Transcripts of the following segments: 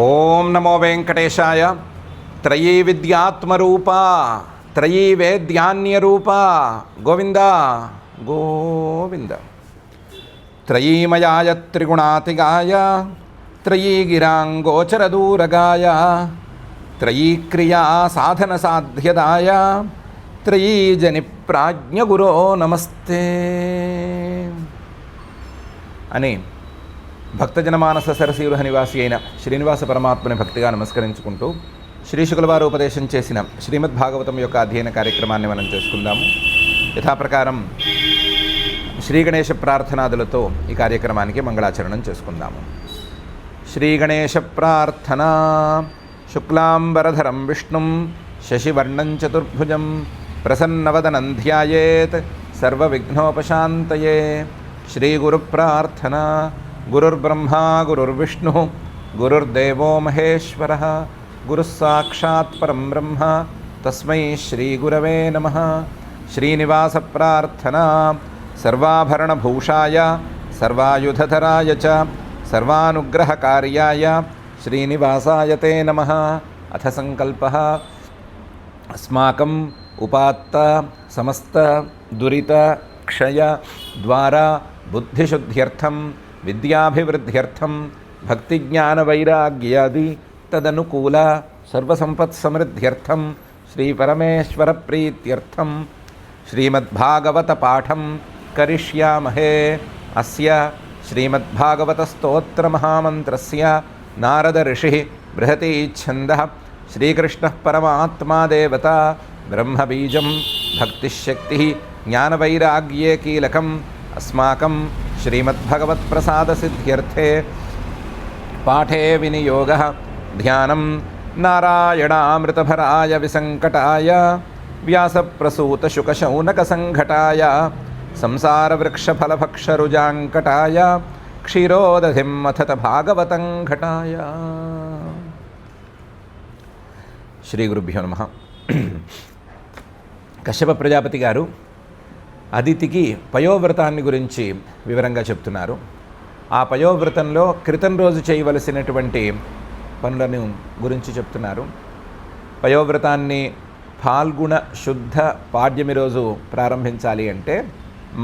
ఓం నమో వెంకటేశాయ. త్రయీ విద్యాత్మరూపా త్రయీ వేద్యాన్యరూప గోవింద గోవింద. త్రయీమయాయ త్రిగుణాతిగాయ త్రయీ గిరాంగోచరదూరగాయ త్రయీ క్రియా సాధన సాధ్యదాయ త్రయీ జని ప్రాజ్ఞగురో నమస్తే అని భక్తజనమానస సరసీరుహ నివాసి అయిన శ్రీనివాస పరమాత్మని భక్తిగా నమస్కరించుకుంటూ శ్రీశుకుల వారు ఉపదేశం చేసిన శ్రీమద్భాగవతం యొక్క అధ్యయన కార్యక్రమాన్ని మనం చేసుకుందాము. యథాప్రకారం శ్రీ గణేశ ప్రార్థనాదులతో ఈ కార్యక్రమానికి మంగళాచరణం చేసుకుందాము. శ్రీ గణేశ ప్రార్థన. శుక్లాంబరధరం విష్ణుం శశివర్ణం చతుర్భుజం ప్రసన్నవదనం ధ్యాయేత్ సర్వవిఘ్నోపశాంతయే. శ్రీ గురు ప్రార్థన. గురుర్బ్రహ్మా గురుర్విష్ణు గురుర్దేవో మహేశ్వర గురుః సాక్షాత్ పరం బ్రహ్మ తస్మై శ్రీ గురవే నమః. శ్రీనివాస ప్రార్థన. సర్వాభరణభూషాయ సర్వాయుధధరాయ చ సర్వానుగ్రహకార్యాయ శ్రీనివాసాయ తే నమః. అథ సంకల్పః. అస్మాకం ఉపాత్త సమస్త దురిత క్షయ ద్వారా బుద్ధిశుద్ధ్యర్థం విద్యాభివృద్ధ్యర్థం భక్తిజ్ఞానవైరాగ్యాది తదనుకూల సర్వసంపత్సమృద్ధ్యర్థం శ్రీ పరమేశ్వర ప్రీత్యర్థం శ్రీమద్భాగవత పాఠం కరిష్యామహే. అస్య శ్రీమద్భాగవత స్తోత్ర మహామంత్రస్య నారద ఋషి బృహతి ఛందః శ్రీకృష్ణ పరమాత్మా దేవత బ్రహ్మబీజం భక్తిశక్తి జ్ఞానవైరాగ్యే కీలకం. అస్మాకం శ్రీమద్భగవత్ప్రసాదసిద్ధ్యర్థే పాఠే వినియోగః ధ్యానం నారాయణామృతభరాయ విసంకటాయ వ్యాసప్రసూతశుకశౌనకసంఘటాయ సంసారవృక్షఫలభక్షరుజాంకటాయ క్షీరోదధిం మథత భాగవతం ఘటాయ. శ్రీ గురుభ్యో నమః. కశ్యప ప్రజాపతి గారు అదితికి పయోవ్రతాన్ని గురించి వివరంగా చెప్తున్నారు. ఆ పయోవ్రతంలో క్రితం రోజు చేయవలసినటువంటి పనులను గురించి చెప్తున్నారు. పయోవ్రతాన్ని ఫాల్గుణ శుద్ధ పాడ్యమి రోజు ప్రారంభించాలి అంటే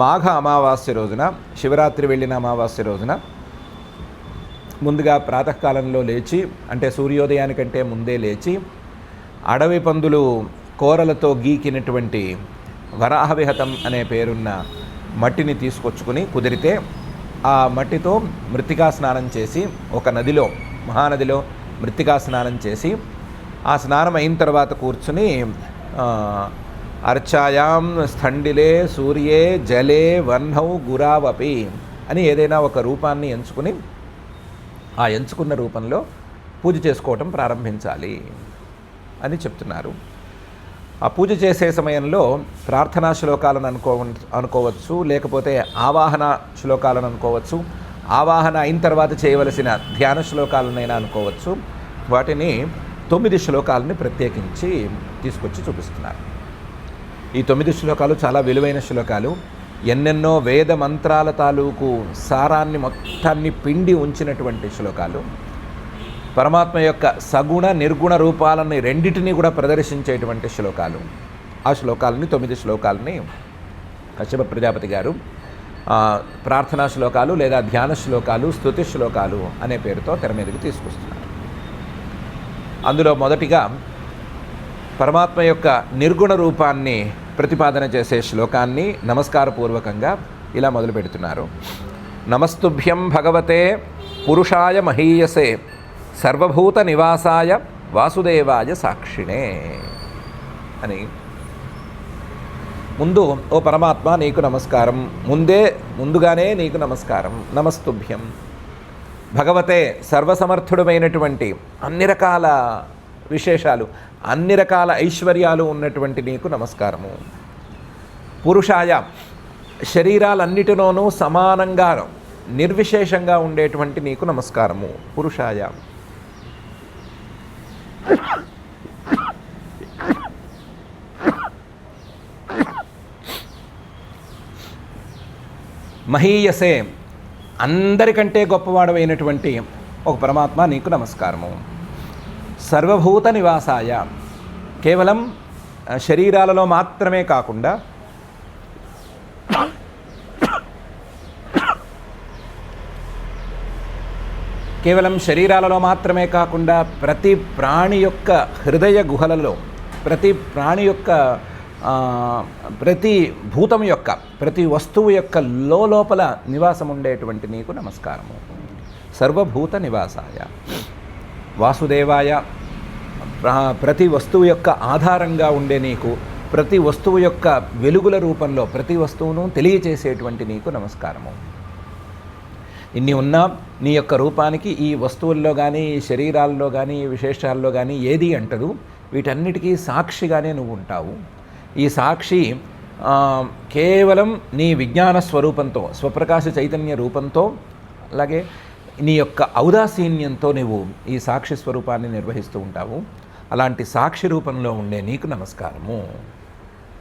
మాఘ అమావాస్య రోజున, శివరాత్రి వెళ్ళిన అమావాస్య రోజున ముందుగా ప్రాతకాలంలో లేచి, అంటే సూర్యోదయానికంటే ముందే లేచి, అడవి పందులు కోరలతో గీకినటువంటి వరాహవిహతం అనే పేరున్న మట్టిని తీసుకొచ్చుకుని, కుదిరితే ఆ మట్టితో మృత్తికా స్నానం చేసి, ఒక నదిలో, మహానదిలో మృత్తికా స్నానం చేసి, ఆ స్నానం అయిన తర్వాత కూర్చుని అర్చాయాం స్థండిలే సూర్యే జలే వహ్నౌ గురావపి అని ఏదైనా ఒక రూపాన్ని ఎంచుకుని, ఆ ఎంచుకున్న రూపంలో పూజ చేసుకోవటం ప్రారంభించాలి అని చెప్తున్నారు. ఆ పూజ చేసే సమయంలో ప్రార్థనా శ్లోకాలను అనుకోవచ్చు, లేకపోతే ఆవాహన శ్లోకాలను అనుకోవచ్చు, ఆవాహన అయిన తర్వాత చేయవలసిన ధ్యాన శ్లోకాలనైనా అనుకోవచ్చు. వాటిని 9 శ్లోకాలని ప్రత్యేకించి తీసుకొచ్చి చూపిస్తున్నారు. ఈ 9 శ్లోకాలు చాలా విలువైన శ్లోకాలు. ఎన్నెన్నో వేద మంత్రాల తాలూకు సారాన్ని మొత్తాన్ని పిండి ఉంచినటువంటి శ్లోకాలు. పరమాత్మ యొక్క సగుణ నిర్గుణ రూపాలని రెండింటినీ కూడా ప్రదర్శించేటువంటి శ్లోకాలు. ఆ శ్లోకాలని 9 శ్లోకాలని కశ్యప ప్రజాపతి గారు ప్రార్థనా శ్లోకాలు లేదా ధ్యాన శ్లోకాలు, స్తుతి శ్లోకాలు అనే పేరుతో తెర మీదకి తీసుకొస్తున్నారు. అందులో మొదటిగా పరమాత్మ యొక్క నిర్గుణ రూపాన్ని ప్రతిపాదన చేసే శ్లోకాన్ని నమస్కారపూర్వకంగా ఇలా మొదలు పెడుతున్నారు. నమస్తుభ్యం భగవతే పురుషాయ మహీయసే సర్వభూత నివాసాయ వాసుదేవాయ సాక్షిణే అని. ముందు ఓ పరమాత్మ నీకు నమస్కారం, ముందుగానే నీకు నమస్కారం. నమస్తుభ్యం భగవతే సర్వసమర్థుడమైనటువంటి అన్ని రకాల విశేషాలు, అన్ని రకాల ఐశ్వర్యాలు ఉన్నటువంటి నీకు నమస్కారము. పురుషాయ శరీరాలన్నిటిలోనూ సమానంగా నిర్విశేషంగా ఉండేటువంటి నీకు నమస్కారము. పురుషాయ మహీయసే అందరికంటే గొప్పవాడమైనటువంటి ఒక పరమాత్మ నీకు నమస్కారము. సర్వభూత నివాసాయ, కేవలం శరీరాలలో మాత్రమే కాకుండా ప్రతి ప్రాణి యొక్క హృదయ గుహలలో, ప్రతి ప్రాణి యొక్క ప్రతి భూతం యొక్క, ప్రతి వస్తువు యొక్క లోపల నివాసం ఉండేటువంటి నీకు నమస్కారము. సర్వభూత నివాసాయ, వాసుదేవాయ, ప్రతి వస్తువు యొక్క ఆధారంగా ఉండే నీకు, ప్రతి వస్తువు యొక్క వెలుగుల రూపంలో ప్రతి వస్తువును తెలియచేసేటువంటి నీకు నమస్కారము. ఇన్ని ఉన్నా నీ యొక్క రూపానికి ఈ వస్తువుల్లో కానీ, ఈ శరీరాల్లో కానీ, ఈ విశేషాల్లో కానీ ఏది అంటదు. వీటన్నిటికీ సాక్షిగానే నువ్వు ఉంటావు. ఈ సాక్షి కేవలం నీ విజ్ఞాన స్వరూపంతో, స్వప్రకాశ చైతన్య రూపంతో, అలాగే నీ యొక్క ఔదాసీన్యంతో నువ్వు ఈ సాక్షి స్వరూపాన్ని నిర్వహిస్తూ ఉంటావు. అలాంటి సాక్షి రూపంలో ఉండే నీకు నమస్కారము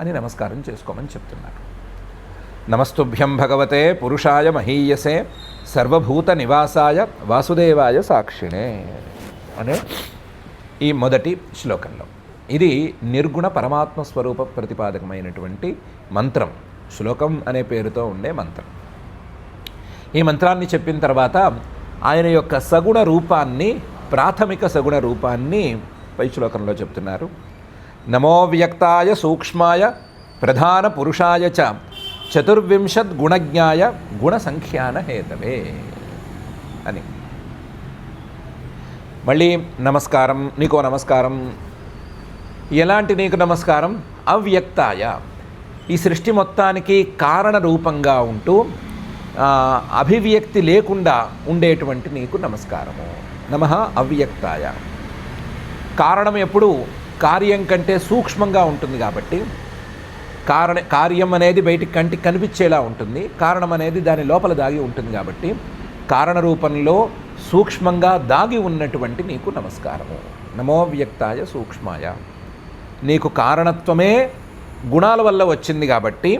అని నమస్కారం చేసుకోమని చెప్తున్నారు. నమస్తుభ్యం భగవతే పురుషాయ మహీయసే సర్వభూత నివాసాయ వాసుదేవాయ సాక్షిణే అనే ఈ మొదటి శ్లోకంలో ఇది నిర్గుణ పరమాత్మ స్వరూప ప్రతిపాదకమైనటువంటి మంత్రం. శ్లోకం అనే పేరుతో ఉండే మంత్రం. ఈ మంత్రాన్ని చెప్పిన తర్వాత ఆయన యొక్క సగుణ రూపాన్ని, ప్రాథమిక సగుణ రూపాన్ని పై శ్లోకంలో చెప్తున్నారు. నమో వ్యక్తాయ సూక్ష్మాయ ప్రధాన పురుషాయ చ చతుర్వింశత్ గుణజ్ఞాయ గుణసంఖ్యాన హేతవే అని. మళ్ళీ నమస్కారం, నీకో నమస్కారం. ఎలాంటి నీకు నమస్కారం? అవ్యక్తాయ, ఈ సృష్టి మొత్తానికి కారణ రూపంగా ఉంటూ అభివ్యక్తి లేకుండా ఉండేటువంటి నీకు నమస్కారము. నమః అవ్యక్తాయ. కారణం ఎప్పుడు కార్యం కంటే సూక్ష్మంగా ఉంటుంది కాబట్టి, కార్యం అనేది బయటికి కంటికి కనిపించేలా ఉంటుంది, కారణం అనేది దాని లోపల దాగి ఉంటుంది కాబట్టి, కారణ రూపంలో సూక్ష్మంగా దాగి ఉన్నటువంటి నీకు నమస్కారము. నమో వ్యక్తాయ సూక్ష్మాయ. నీకు కారణత్వమే గుణాల వల్ల వచ్చింది కాబట్టి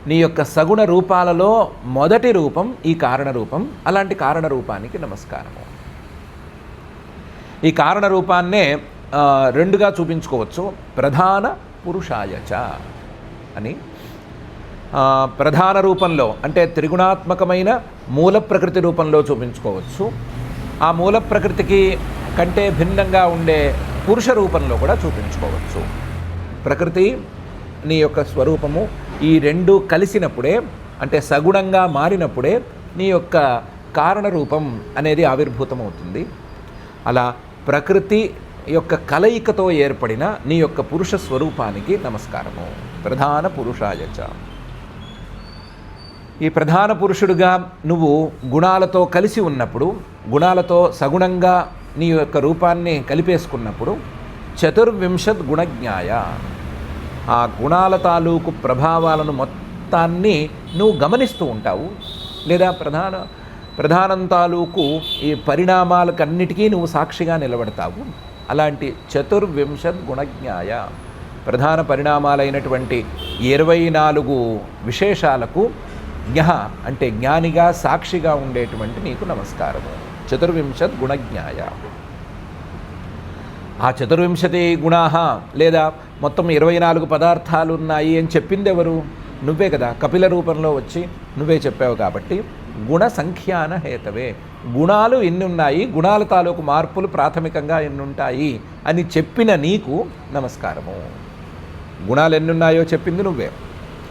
నీ యొక్క సగుణ రూపాలలో మొదటి రూపం ఈ కారణ రూపం. అలాంటి కారణ రూపానికి నమస్కారము. ఈ కారణ రూపాన్నే రెండుగా చూపించుకోవచ్చు. ప్రధాన పురుషాయచ అని. ప్రధాన రూపంలో అంటే త్రిగుణాత్మకమైన మూల ప్రకృతి రూపంలో చూపించుకోవచ్చు. ఆ మూల ప్రకృతికి కంటే భిన్నంగా ఉండే పురుష రూపంలో కూడా చూపించుకోవచ్చు. ప్రకృతి నీ యొక్క స్వరూపము ఈ రెండు కలిసినప్పుడే, అంటే సగుణంగా మారినప్పుడే నీ యొక్క కారణ రూపం అనేది ఆవిర్భూతమవుతుంది. అలా ప్రకృతి యొక్క కలయికతో ఏర్పడిన నీ యొక్క పురుష స్వరూపానికి నమస్కారము. ప్రధాన పురుషాయచ. ఈ ప్రధాన పురుషుడుగా నువ్వు గుణాలతో కలిసి ఉన్నప్పుడు, గుణాలతో సగుణంగా నీ యొక్క రూపాన్ని కలిపేసుకున్నప్పుడు చతుర్వింశత్ గుణజ్ఞాయ, ఆ గుణాల తాలూకు ప్రభావాలను మొత్తాన్ని నువ్వు గమనిస్తూ ఉంటావు. లేదా ప్రధానం తాలూకు ఈ పరిణామాలకన్నిటికీ నువ్వు సాక్షిగా నిలబడతావు. అలాంటి చతుర్వింశత్ గుణజ్ఞాయ, ప్రధాన పరిణామాలైనటువంటి 24 విశేషాలకు జ్ఞ అంటే జ్ఞానిగా, సాక్షిగా ఉండేటువంటి నీకు నమస్కారము. చతుర్వింశత్ గుణజ్ఞాయ. ఆ చతుర్వింశతి గుణాహ లేదా మొత్తం 24 పదార్థాలు ఉన్నాయి అని చెప్పింది ఎవరు? నువ్వే కదా. కపిల రూపంలో వచ్చి నువ్వే చెప్పావు కాబట్టి గుణ సంఖ్యాన హేతవే. గుణాలు ఎన్ని ఉన్నాయి, గుణాల తాలూకు మార్పులు ప్రాథమికంగా ఎన్ని ఉంటాయి అని చెప్పిన నీకు నమస్కారము. గుణాలు ఎన్నున్నాయో చెప్పింది నువ్వే.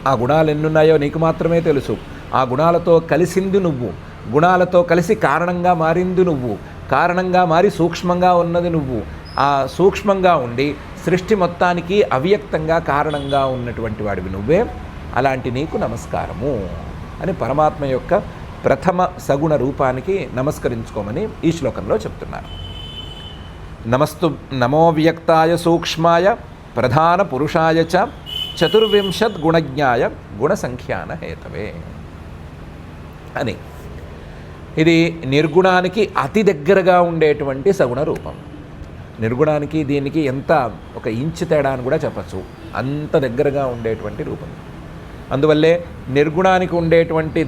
ఆ గుణాలు ఎన్నున్నాయో నీకు మాత్రమే తెలుసు. ఆ గుణాలతో కలిసింది నువ్వు. గుణాలతో కలిసి కారణంగా మారింది నువ్వు. కారణంగా మారి సూక్ష్మంగా ఉన్నది నువ్వు. ఆ సూక్ష్మంగా ఉండి సృష్టి మొత్తానికి అవ్యక్తంగా కారణంగా ఉన్నటువంటి వాడివి నువ్వే. అలాంటి నీకు నమస్కారము అని పరమాత్మ యొక్క ప్రథమ సగుణ రూపానికి నమస్కరించుకోమని ఈ శ్లోకంలో చెప్తున్నారు. నమో వ్యక్తాయ సూక్ష్మాయ ప్రధాన పురుషాయ చ చతుర్వింశత్ గుణజ్ఞాయ గుణసంఖ్యాన హేతవే అని. ఇది నిర్గుణానికి అతి దగ్గరగా ఉండేటువంటి సగుణ రూపం. నిర్గుణానికి దీనికి ఎంత ఒక ఇంచు తేడా అని కూడా చెప్పచ్చు. అంత దగ్గరగా ఉండేటువంటి రూపం. అందువల్లే నిర్గుణానికి ఉండేటువంటి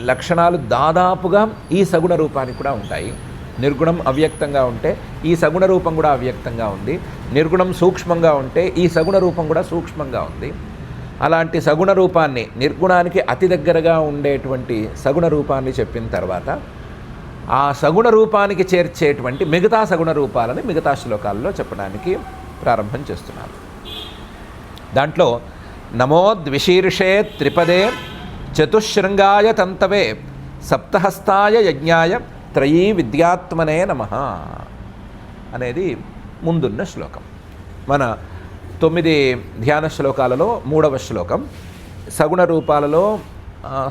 లక్షణాలు దాదాపుగా ఈ సగుణ రూపానికి కూడా ఉంటాయి. నిర్గుణం అవ్యక్తంగా ఉంటే ఈ సగుణ రూపం కూడా అవ్యక్తంగా ఉంది. నిర్గుణం సూక్ష్మంగా ఉంటే ఈ సగుణ రూపం కూడా సూక్ష్మంగా ఉంది. అలాంటి సగుణ రూపాన్ని, నిర్గుణానికి అతి దగ్గరగా ఉండేటువంటి సగుణ రూపాన్ని చెప్పిన తర్వాత ఆ సగుణ రూపానికి చేర్చేటువంటి మిగతా సగుణ రూపాలని మిగతా శ్లోకాల్లో చెప్పడానికి ప్రారంభం చేస్తున్నారు. దాంట్లో నమో ద్విశీర్షే త్రిపదే చతుశృంగాయ తంతవే సప్తహస్తాయ యజ్ఞాయ త్రయీ విద్యాత్మనే నమః అనేది ముందున్న శ్లోకం. మన 9 ధ్యాన శ్లోకాలలో 3వ శ్లోకం. సగుణ రూపాలలో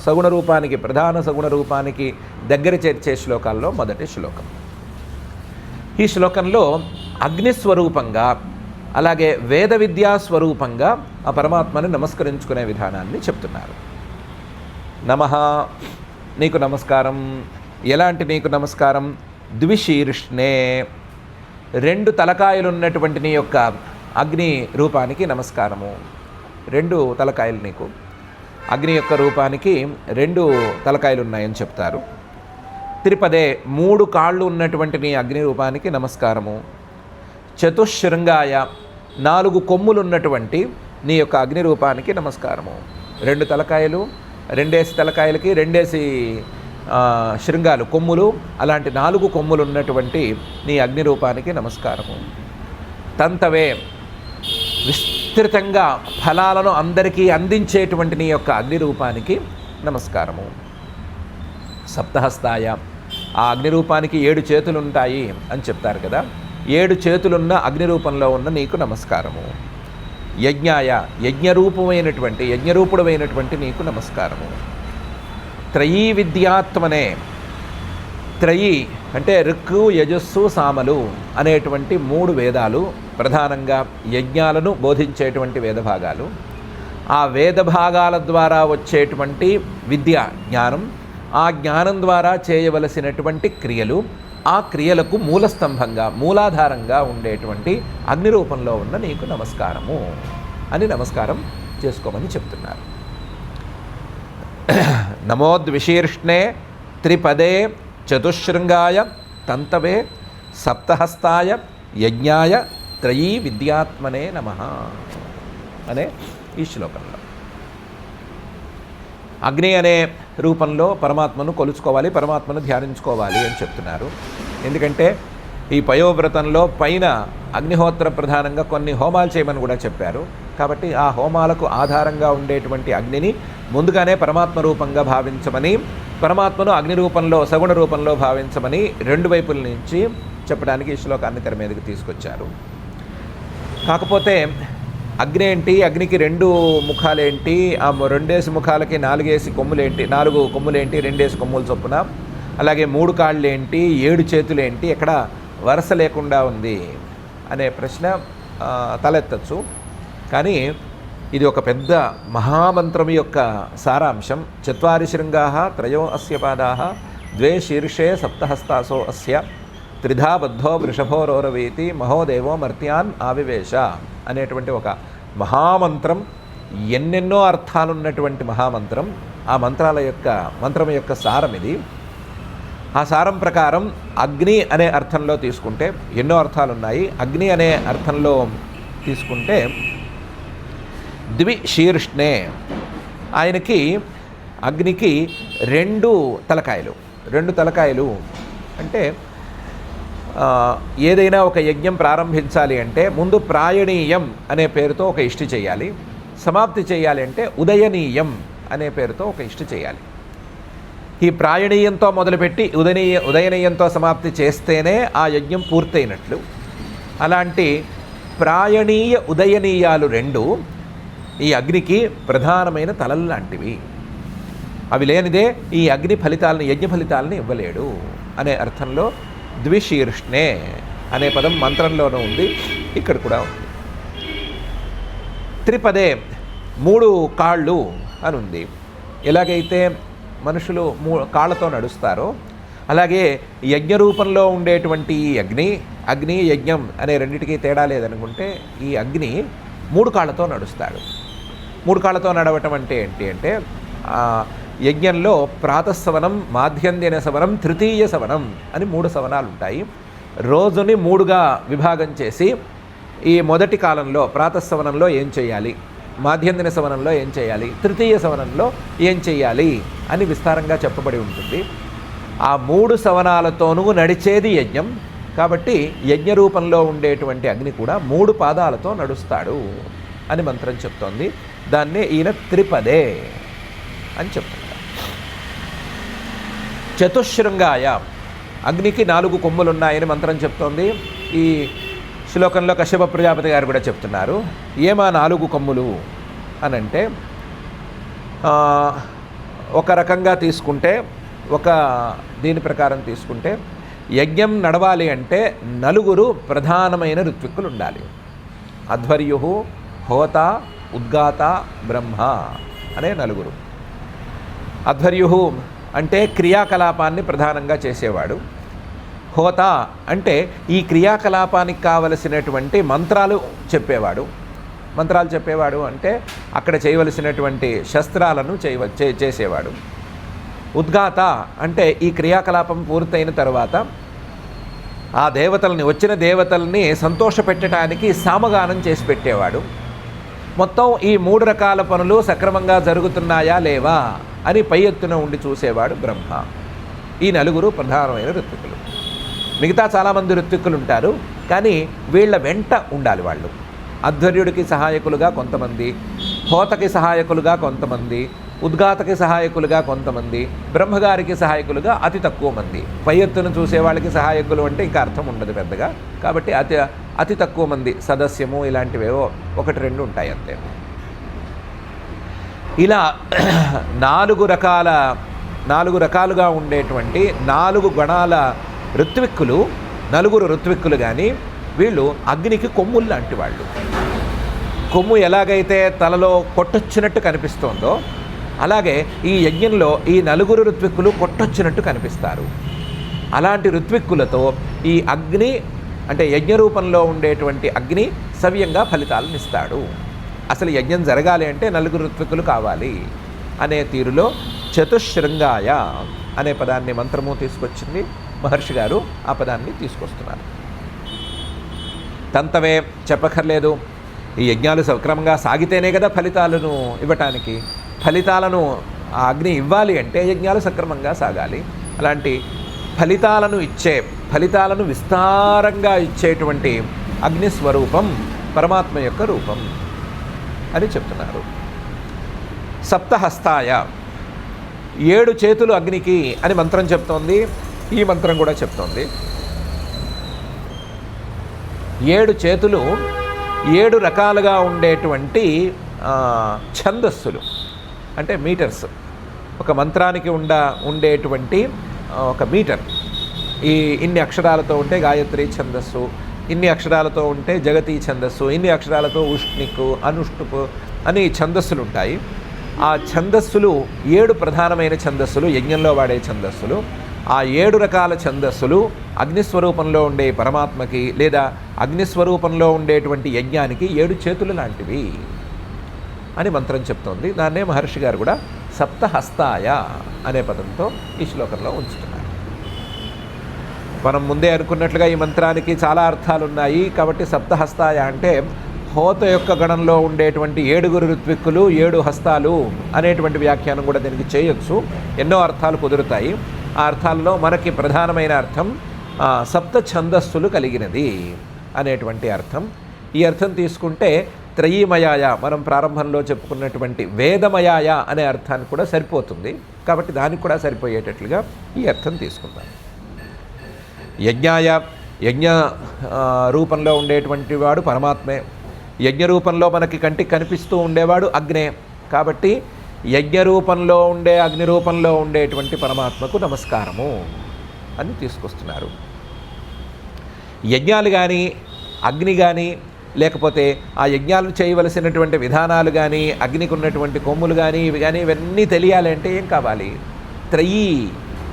సగుణ రూపానికి, ప్రధాన సగుణ రూపానికి దగ్గర చేర్చే శ్లోకాల్లో మొదటి శ్లోకం. ఈ శ్లోకంలో అగ్నిస్వరూపంగా అలాగే వేద విద్యా స్వరూపంగా ఆ పరమాత్మని నమస్కరించుకునే విధానాన్ని చెప్తున్నారు. నమః, నీకు నమస్కారం. ఎలాంటి నీకు నమస్కారం? ద్విశీర్ష్ణే, 2 తలకాయలున్నటువంటి నీ యొక్క అగ్ని రూపానికి నమస్కారము. 2 తలకాయలు నీకు, అగ్ని యొక్క రూపానికి 2 తలకాయలు ఉన్నాయని చెప్తారు. త్రిపదే, 3 కాళ్ళు ఉన్నటువంటి నీ అగ్ని రూపానికి నమస్కారము. చతుశృంగాయ, 4 కొమ్ములు ఉన్నటువంటి నీ యొక్క అగ్ని రూపానికి నమస్కారము. 2 తలకాయలు, 2 తలకాయలకి 2 శృంగాలు, కొమ్ములు, అలాంటి 4 కొమ్ములు ఉన్నటువంటి నీ అగ్ని రూపానికి నమస్కారము. తంతవే, విస్తృతంగా ఫలాలను అందరికీ అందించేటువంటి నీ యొక్క అగ్ని రూపానికి నమస్కారము. సప్తహస్తాయ, ఆ అగ్ని రూపానికి 7 చేతులు ఉంటాయి అని చెప్తారు కదా, 7 చేతులున్న అగ్ని రూపంలో ఉన్న నీకు నమస్కారము. యజ్ఞాయ, యజ్ఞరూపుడమైనటువంటి నీకు నమస్కారము. త్రయీ విద్యాత్మనే, త్రయీ అంటే ఋక్కు, యజస్సు, సామలు అనేటువంటి 3 వేదాలు, ప్రధానంగా యజ్ఞాలను బోధించేటువంటి వేదభాగాలు. ఆ వేదభాగాల ద్వారా వచ్చేటువంటి విద్య, జ్ఞానం, ఆ జ్ఞానం ద్వారా చేయవలసినటువంటి క్రియలు, ఆ క్రియలకు మూలస్తంభంగా, మూలాధారంగా ఉండేటువంటి అగ్ని రూపంలో ఉన్న నీకు నమస్కారము అని నమస్కారం చేసుకోమని చెప్తున్నారు. నమో ద్విశీర్ష్ణే త్రిపదే చతుశృంగాయ తంతవే సప్తహస్తాయ యజ్ఞాయ త్రయీ విద్యాత్మనే నమః అనే ఈ శ్లోకంలో అగ్ని అనే రూపంలో పరమాత్మను కొలుచుకోవాలి, పరమాత్మను ధ్యానించుకోవాలి అని చెప్తున్నారు. ఎందుకంటే ఈ పయోవ్రతంలో పైన అగ్నిహోత్ర ప్రధానంగా కొన్ని హోమాలు చేయమని కూడా చెప్పారు. కాబట్టి ఆ హోమాలకు ఆధారంగా ఉండేటువంటి అగ్నిని ముందుగానే పరమాత్మ రూపంగా భావించమని, పరమాత్మను అగ్ని రూపంలో, సగుణ రూపంలో భావించమని 2 వైపుల నుంచి చెప్పడానికి ఈ శ్లోకాన్ని తెర మీదకి తీసుకొచ్చారు. కాకపోతే అగ్ని ఏంటి, అగ్నికి 2 ముఖాలేంటి, ఆ 2 ముఖాలకి 4 కొమ్ములేంటి, 4 కొమ్ములేంటి, 2 కొమ్ముల చొప్పున, అలాగే 3 కాళ్ళేంటి, 7 చేతులేంటి, ఎక్కడ వరుస లేకుండా ఉంది అనే ప్రశ్న తలెత్తచ్చు. కానీ ఇది ఒక పెద్ద మహామంత్రం యొక్క సారాంశం. 4 శృంగాః త్రయో అస్య పాదాః ద్వే శీర్షే సప్తహస్తాసో అస్య త్రిధా బద్ధో వృషభోరోరవేతి మహోదేవో మర్త్యాన్ ఆవివేశ అనేటువంటి ఒక మహామంత్రం, ఎన్నెన్నో అర్థాలున్నటువంటి మహామంత్రం. ఆ మంత్రం యొక్క సారం ఇది. ఆ సారం ప్రకారం అగ్ని అనే అర్థంలో తీసుకుంటే ఎన్నో అర్థాలు ఉన్నాయి. అగ్ని అనే అర్థంలో తీసుకుంటే ద్విశీర్ష్ణే, ఆయనకి అగ్నికి 2 తలకాయలు అంటే ఏదైనా ఒక యజ్ఞం ప్రారంభించాలి అంటే ముందు ప్రాయణీయం అనే పేరుతో ఒక ఇష్టి చేయాలి, సమాప్తి చేయాలి అంటే ఉదయనీయం అనే పేరుతో ఒక ఇష్టి చేయాలి. ఈ ప్రాయణీయంతో మొదలుపెట్టి ఉదయనీయంతో సమాప్తి చేస్తేనే ఆ యజ్ఞం పూర్తయినట్లు. అలాంటి ప్రాయణీయ ఉదయనీయాలు 2 ఈ అగ్నికి ప్రధానమైన తలలు లాంటివి. అవి లేనిదే ఈ అగ్ని ఫలితాలను, యజ్ఞ ఫలితాలను ఇవ్వలేడు అనే అర్థంలో ద్విశీర్ష్ణే అనే పదం మంత్రంలోనూ ఉంది, ఇక్కడ కూడా ఉంది. త్రిపదే, 3 కాళ్ళు అని ఉంది. ఎలాగైతే మనుషులు కాళ్ళతో నడుస్తారో అలాగే యజ్ఞ రూపంలో ఉండేటువంటి ఈ అగ్ని యజ్ఞం అనే రెండింటికి తేడా లేదనుకుంటే ఈ అగ్ని 3 కాళ్ళతో నడుస్తాడు. 3 కాళ్ళతో నడవటం అంటే ఏంటి అంటే యజ్ఞంలో ప్రాతఃసవనం, మాధ్యందిన సవనం, తృతీయ సవనం అని 3 సవనాలు ఉంటాయి. రోజుని 3గా విభాగం చేసి ఈ మొదటి కాలంలో ప్రాతఃసవనంలో ఏం చేయాలి, మాధ్యందిన సవనంలో ఏం చేయాలి, తృతీయ సవనంలో ఏం చేయాలి అని విస్తారంగా చెప్పబడి ఉంటుంది. ఆ 3 సవనాలతోనూ నడిచేది యజ్ఞం. కాబట్టి యజ్ఞ రూపంలో ఉండేటువంటి అగ్ని కూడా 3 పాదాలతో నడుస్తాడు అని మంత్రం చెప్తోంది. దాన్నే ఈయన త్రిపదే అని చెప్తున్నారు. చతుశృంగాయ, అగ్నికి 4 కొమ్ములు ఉన్నాయని మంత్రం చెప్తోంది. ఈ శ్లోకంలో కశ్యప ప్రజాపతి గారు కూడా చెప్తున్నారు. ఏమా 4 కొమ్ములు అని అంటే, ఒక రకంగా తీసుకుంటే, ఒక దీని ప్రకారం తీసుకుంటే, యజ్ఞం నడవాలి అంటే 4 ప్రధానమైన ఋత్విక్కులు ఉండాలి. అధ్వర్యు, హోత, ఉద్గాత, బ్రహ్మ అనే 4. అధ్వర్యు అంటే క్రియాకలాపాన్ని ప్రధానంగా చేసేవాడు. హోత అంటే ఈ క్రియాకలాపానికి కావలసినటువంటి మంత్రాలు చెప్పేవాడు. మంత్రాలు చెప్పేవాడు అంటే అక్కడ చేయవలసినటువంటి శస్త్రాలను చేసేవాడు. ఉద్గాత అంటే ఈ క్రియాకలాపం పూర్తయిన తర్వాత ఆ దేవతల్ని, వచ్చిన దేవతల్ని సంతోషపెట్టడానికి సామగానం చేసి పెట్టేవాడు. మొత్తం ఈ 3 రకాల పనులు సక్రమంగా జరుగుతున్నాయా లేవా అని పై ఎత్తున ఉండి చూసేవాడు బ్రహ్మ. ఈ 4 ప్రధానమైన ఋత్విక్కులు. మిగతా చాలామంది ఋత్విక్కులు ఉంటారు, కానీ వీళ్ళ వెంట ఉండాలి వాళ్ళు. అధ్వర్యుడికి సహాయకులుగా కొంతమంది, హోతకి సహాయకులుగా కొంతమంది, ఉద్గాతకి సహాయకులుగా కొంతమంది, బ్రహ్మగారికి సహాయకులుగా అతి తక్కువ మంది. పై ఎత్తున చూసే వాళ్ళకి సహాయకులు అంటే ఇంకా అర్థం ఉండదు పెద్దగా. కాబట్టి అతి తక్కువ మంది, సదస్యము ఇలాంటివేవో 1-2 ఉంటాయి అంతే. ఇలా 4 రకాలుగా ఉండేటువంటి 4 గణాల ఋత్విక్కులు, 4 ఋత్విక్కులు. కానీ వీళ్ళు అగ్నికి కొమ్ములు లాంటి వాళ్ళు. కొమ్ము ఎలాగైతే తలలో కొట్టొచ్చినట్టు కనిపిస్తోందో అలాగే ఈ యజ్ఞంలో ఈ 4 ఋత్విక్కులు కొట్టొచ్చినట్టు కనిపిస్తారు. అలాంటి ఋత్విక్కులతో ఈ అగ్ని అంటే యజ్ఞ రూపంలో ఉండేటువంటి అగ్ని సవ్యంగా ఫలితాలను ఇస్తాడు. అసలు యజ్ఞం జరగాలి అంటే 4 ఋత్విక్కులు కావాలి అనే తీరులో చతుశృంగాయ అనే పదాన్ని మంత్రము తీసుకొచ్చింది. మహర్షి గారు ఆ పదాన్ని తీసుకొస్తున్నారు. తంతవే చెప్పక్కర్లేదు. ఈ యజ్ఞాలు సక్రమంగా సాగితేనే కదా ఫలితాలను ఇవ్వటానికి. ఫలితాలను ఆ అగ్ని ఇవ్వాలి అంటే యజ్ఞాలు సక్రమంగా సాగాలి. అలాంటి ఫలితాలను విస్తారంగా ఇచ్చేటువంటి అగ్నిస్వరూపం పరమాత్మ యొక్క రూపం అని చెప్తున్నారు. సప్తహస్తాయ, 7 చేతులు అగ్నికి అని మంత్రం చెప్తోంది. ఈ మంత్రం కూడా చెప్తోంది 7 చేతులు, 7 రకాలుగా ఉండేటువంటి ఛందస్సులు అంటే మీటర్స్. ఒక మంత్రానికి ఉండేటువంటి ఒక మీటర్. ఇన్ని అక్షరాలతో ఉంటే గాయత్రి ఛందస్సు, ఇన్ని అక్షరాలతో ఉంటే జగతి ఛందస్సు, ఇన్ని అక్షరాలతో ఉష్ణికు, అనుష్టుపు అని ఛందస్సులు ఉంటాయి. ఆ ఛందస్సులు 7 ప్రధానమైన ఛందస్సులు, యజ్ఞంలో వాడే ఛందస్సులు. ఆ 7 రకాల ఛందస్సులు అగ్నిస్వరూపంలో ఉండే పరమాత్మకి లేదా అగ్నిస్వరూపంలో ఉండేటువంటి యజ్ఞానికి 7 చేతులు లాంటివి అని మంత్రం చెప్తోంది. దాన్నే మహర్షి గారు కూడా సప్తహస్తాయ అనే పదంతో ఈ శ్లోకంలో ఉంచుతున్నారు. మనం ముందే అనుకున్నట్లుగా ఈ మంత్రానికి చాలా అర్థాలు ఉన్నాయి. కాబట్టి సప్తహస్తాయ అంటే హోత యొక్క గణంలో ఉండేటువంటి 7 ఋత్విక్కులు, 7 హస్తాలు అనేటువంటి వ్యాఖ్యానం కూడా దీనికి చేయొచ్చు. ఎన్నో అర్థాలు కుదురుతాయి. ఆ అర్థాలలో మనకి ప్రధానమైన అర్థం సప్త ఛందస్సులు కలిగినది అనేటువంటి అర్థం. ఈ అర్థం తీసుకుంటే త్రయీమయాయ, మనం ప్రారంభంలో చెప్పుకున్నటువంటి వేదమయాయ అనే అర్థానికి కూడా సరిపోతుంది. కాబట్టి దానికి కూడా సరిపోయేటట్లుగా ఈ అర్థం తీసుకుందాం. యజ్ఞ రూపంలో ఉండేటువంటి వాడు పరమాత్మే. యజ్ఞ రూపంలో మనకి కంటికి కనిపిస్తూ ఉండేవాడు అగ్నే. కాబట్టి యజ్ఞ రూపంలో ఉండే అగ్ని రూపంలో ఉండేటువంటి పరమాత్మకు నమస్కారము అని తీసుకొస్తున్నారు. యజ్ఞాలు కానీ, అగ్ని కానీ, లేకపోతే ఆ యజ్ఞాలు చేయవలసినటువంటి విధానాలు కానీ, అగ్నికి ఉన్నటువంటి కొమ్ములు కానీ, ఇవి కానీ, ఇవన్నీ తెలియాలి అంటే ఏం కావాలి? త్రయీ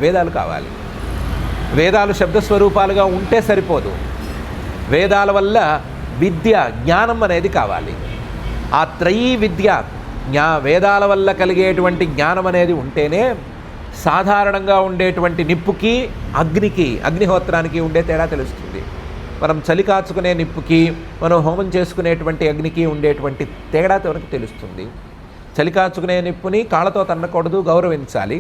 వేదాలు కావాలి. వేదాలు శబ్దస్వరూపాలుగా ఉంటే సరిపోదు. వేదాల వల్ల విద్య, జ్ఞానం అనేది కావాలి. ఆ త్రయీ విద్య వేదాల వల్ల కలిగేటువంటి జ్ఞానం అనేది ఉంటేనే సాధారణంగా ఉండేటువంటి నిప్పుకి అగ్నిహోత్రానికి ఉండే తేడా తెలుస్తుంది. మనం చలి కాచుకునే నిప్పుకి మనం హోమం చేసుకునేటువంటి అగ్నికి ఉండేటువంటి తేడా మనకు తెలుస్తుంది. చలి కాచుకునే నిప్పుని కాళ్ళతో తన్నకూడదు, గౌరవించాలి.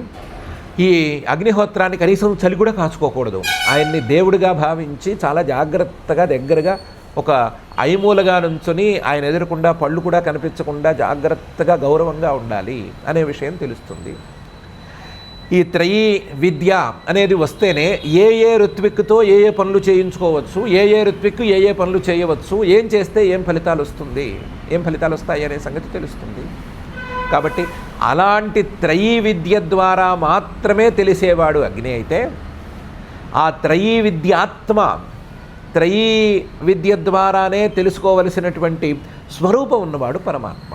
ఈ అగ్నిహోత్రాన్ని కనీసం చలి కూడా కాచుకోకూడదు. ఆయన్ని దేవుడిగా భావించి చాలా జాగ్రత్తగా దగ్గరగా ఒక ఐమూలగా నుంచుని ఆయన ఎదురకుండా పళ్ళు కూడా కనిపించకుండా జాగ్రత్తగా గౌరవంగా ఉండాలి అనే విషయం తెలుస్తుంది. ఈ త్రయీ విద్య అనేది వస్తేనే ఏ ఋత్విక్తో ఏ పనులు చేయించుకోవచ్చు, ఏ ఋత్విక్ ఏ పనులు చేయవచ్చు, ఏం చేస్తే ఏం ఫలితాలు వస్తాయి అనే సంగతి తెలుస్తుంది. కాబట్టి అలాంటి త్రయీ విద్య ద్వారా మాత్రమే తెలిసేవాడు అగ్ని అయితే, ఆ త్రయీ విద్య ద్వారానే తెలుసుకోవలసినటువంటి స్వరూపం ఉన్నవాడు పరమాత్మ.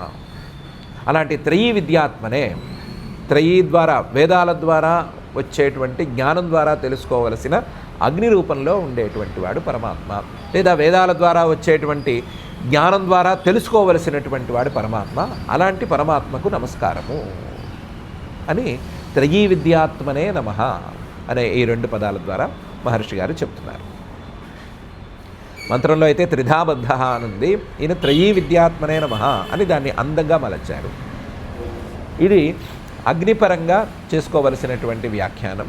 అలాంటి త్రయీ విద్యాత్మనే త్రయీ ద్వారా, వేదాల ద్వారా వచ్చేటువంటి జ్ఞానం ద్వారా తెలుసుకోవలసిన అగ్ని రూపంలో ఉండేటువంటి వాడు పరమాత్మ, లేదా వేదాల ద్వారా వచ్చేటువంటి జ్ఞానం ద్వారా తెలుసుకోవలసినటువంటి వాడు పరమాత్మ. అలాంటి పరమాత్మకు నమస్కారము అని త్రయీ విద్యాత్మనే నమః అనే ఈ 2 పదాల ద్వారా మహర్షి గారు చెప్తున్నారు. మంత్రంలో అయితే త్రిధాబద్ధ అనుంది, ఈయన త్రయీ విద్యాత్మనే నమః అని దాన్ని అందంగా మలచారు. ఇది అగ్నిపరంగా చేసుకోవలసినటువంటి వ్యాఖ్యానం.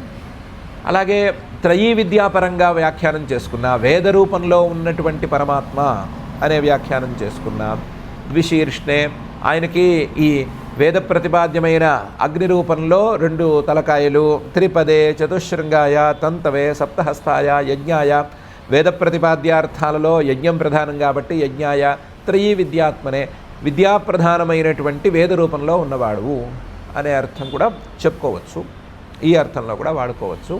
అలాగే త్రయీ విద్యాపరంగా వ్యాఖ్యానం చేసుకున్న, వేద రూపంలో ఉన్నటువంటి పరమాత్మ అనే వ్యాఖ్యానం చేసుకున్న ద్విశీర్ష్ణే, ఆయనకి ఈ వేద ప్రతిపాద్యమైన అగ్ని రూపంలో 2 తలకాయలు, త్రిపదే చతుశృంగాయ తంతవే సప్తహస్తాయ యజ్ఞాయ, వేద ప్రతిపాద్యార్థాలలో యజ్ఞం ప్రధానం కాబట్టి యజ్ఞాయ, త్రయీ విద్యాత్మనే విద్యాప్రధానమైనటువంటి వేద రూపంలో ఉన్నవాడు అనే అర్థం కూడా చెప్పుకోవచ్చు. ఈ అర్థంలో కూడా వాడుకోవచ్చు.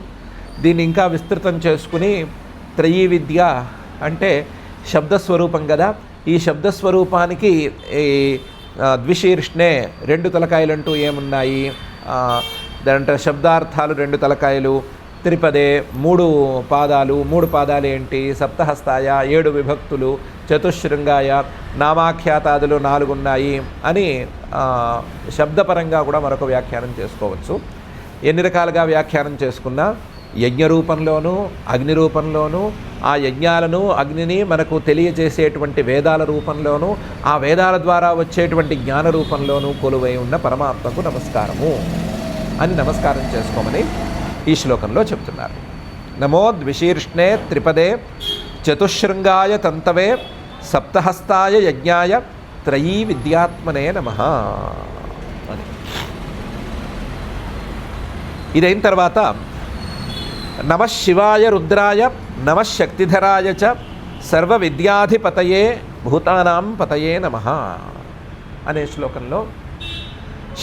దీన్ని ఇంకా విస్తృతం చేసుకుని త్రయీ విద్య అంటే శబ్దస్వరూపం కదా, ఈ శబ్దస్వరూపానికి ఈ ద్విశీర్ష్ణే 2 తలకాయలంటూ ఏమున్నాయి, దాంట్లో శబ్దార్థాలు 2 తలకాయలు, త్రిపదే 3 పాదాలు, 3 పాదాలు ఏంటి, సప్తహస్తాయ 7 విభక్తులు, చతుశృంగాయ నామాఖ్యాతాదులు 4 ఉన్నాయి అని శబ్దపరంగా కూడా మరొక వ్యాఖ్యానం చేసుకోవచ్చు. ఎన్ని రకాలుగా వ్యాఖ్యానం చేసుకున్నా యజ్ఞ రూపంలోనూ అగ్ని రూపంలోనూ, ఆ యజ్ఞాలను అగ్నిని మనకు తెలియజేసేటువంటి వేదాల రూపంలోనూ, ఆ వేదాల ద్వారా వచ్చేటువంటి జ్ఞాన రూపంలోనూ కొలువై ఉన్న పరమాత్మకు నమస్కారము అని నమస్కారం చేసుకోమని ఈ శ్లోకంలో చెప్తున్నారు. నమో ద్విశీర్ష్ణే త్రిపదే చతుశృంగాయ తంతవే సప్తహస్తాయ యజ్ఞాయ త్రయీ విద్యాత్మనే నమః అని. ఇదైన తర్వాత నమః శివాయ రుద్రాయ నమః శక్తిధరాయ చ సర్వ విద్యాధిపతయే భూతానాం పతయే నమః అనే శ్లోకంలో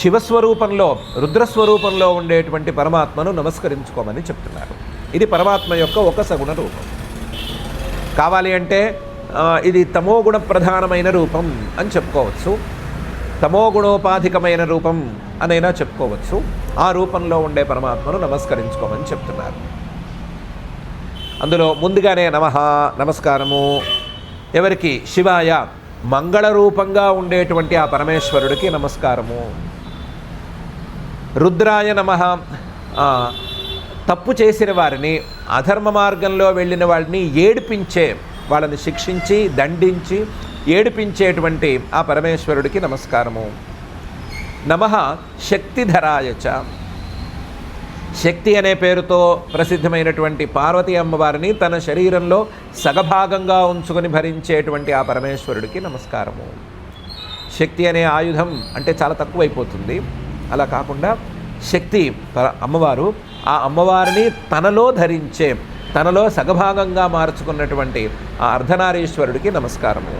శివస్వరూపంలో, రుద్రస్వరూపంలో ఉండేటువంటి పరమాత్మను నమస్కరించుకోమని చెప్తున్నారు. ఇది పరమాత్మ యొక్క ఒక సగుణ రూపం. కావాలి అంటే ఇది తమోగుణ ప్రధానమైన రూపం అని చెప్పుకోవచ్చు, తమోగుణోపాధికమైన రూపం అనైనా చెప్పుకోవచ్చు. ఆ రూపంలో ఉండే పరమాత్మను నమస్కరించుకోమని చెప్తున్నారు. అందులో ముందుగానే నమస్కారము ఎవరికి? శివాయ, మంగళ రూపంగా ఉండేటువంటి ఆ పరమేశ్వరుడికి నమస్కారము. రుద్రాయ నమః, తప్పు చేసిన వారిని, అధర్మ మార్గంలో వెళ్ళిన వారిని ఏడిపించే, వాళ్ళని శిక్షించి దండించి ఏడిపించేటువంటి ఆ పరమేశ్వరుడికి నమస్కారము. నమః శక్తిధరాయ చ, శక్తి అనే పేరుతో ప్రసిద్ధమైనటువంటి పార్వతీ అమ్మవారిని తన శరీరంలో సగభాగంగా ఉంచుకొని భరించేటువంటి ఆ పరమేశ్వరుడికి నమస్కారము. శక్తి అనే ఆయుధం అంటే చాలా తక్కువైపోతుంది. అలా కాకుండా శక్తి అమ్మవారు, ఆ అమ్మవారిని తనలో ధరించే, తనలో సగభాగంగా మార్చుకున్నటువంటి ఆ అర్ధనారీశ్వరుడికి నమస్కారము.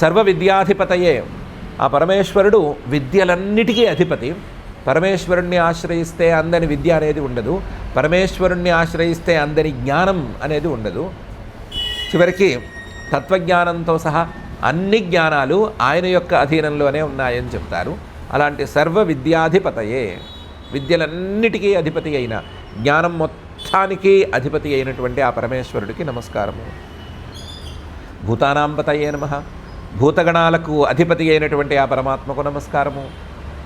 సర్వ విద్యాధిపతయే, ఆ పరమేశ్వరుడు విద్యలన్నిటికీ అధిపతి. పరమేశ్వరుణ్ణి ఆశ్రయిస్తే అందని విద్య అనేది ఉండదు, పరమేశ్వరుణ్ణి ఆశ్రయిస్తే అందని జ్ఞానం అనేది ఉండదు. చివరికి తత్వజ్ఞానంతో సహా అన్ని జ్ఞానాలు ఆయన యొక్క అధీనంలోనే ఉన్నాయని చెప్తారు. అలాంటి సర్వ విద్యాధిపతయే, విద్యలన్నిటికీ అధిపతి అయిన, జ్ఞానం మొత్తానికి అధిపతి అయినటువంటి ఆ పరమేశ్వరుడికి నమస్కారము. భూతానాం పతయే నమః, భూతగణాలకు అధిపతి అయినటువంటి ఆ పరమాత్మకు నమస్కారము.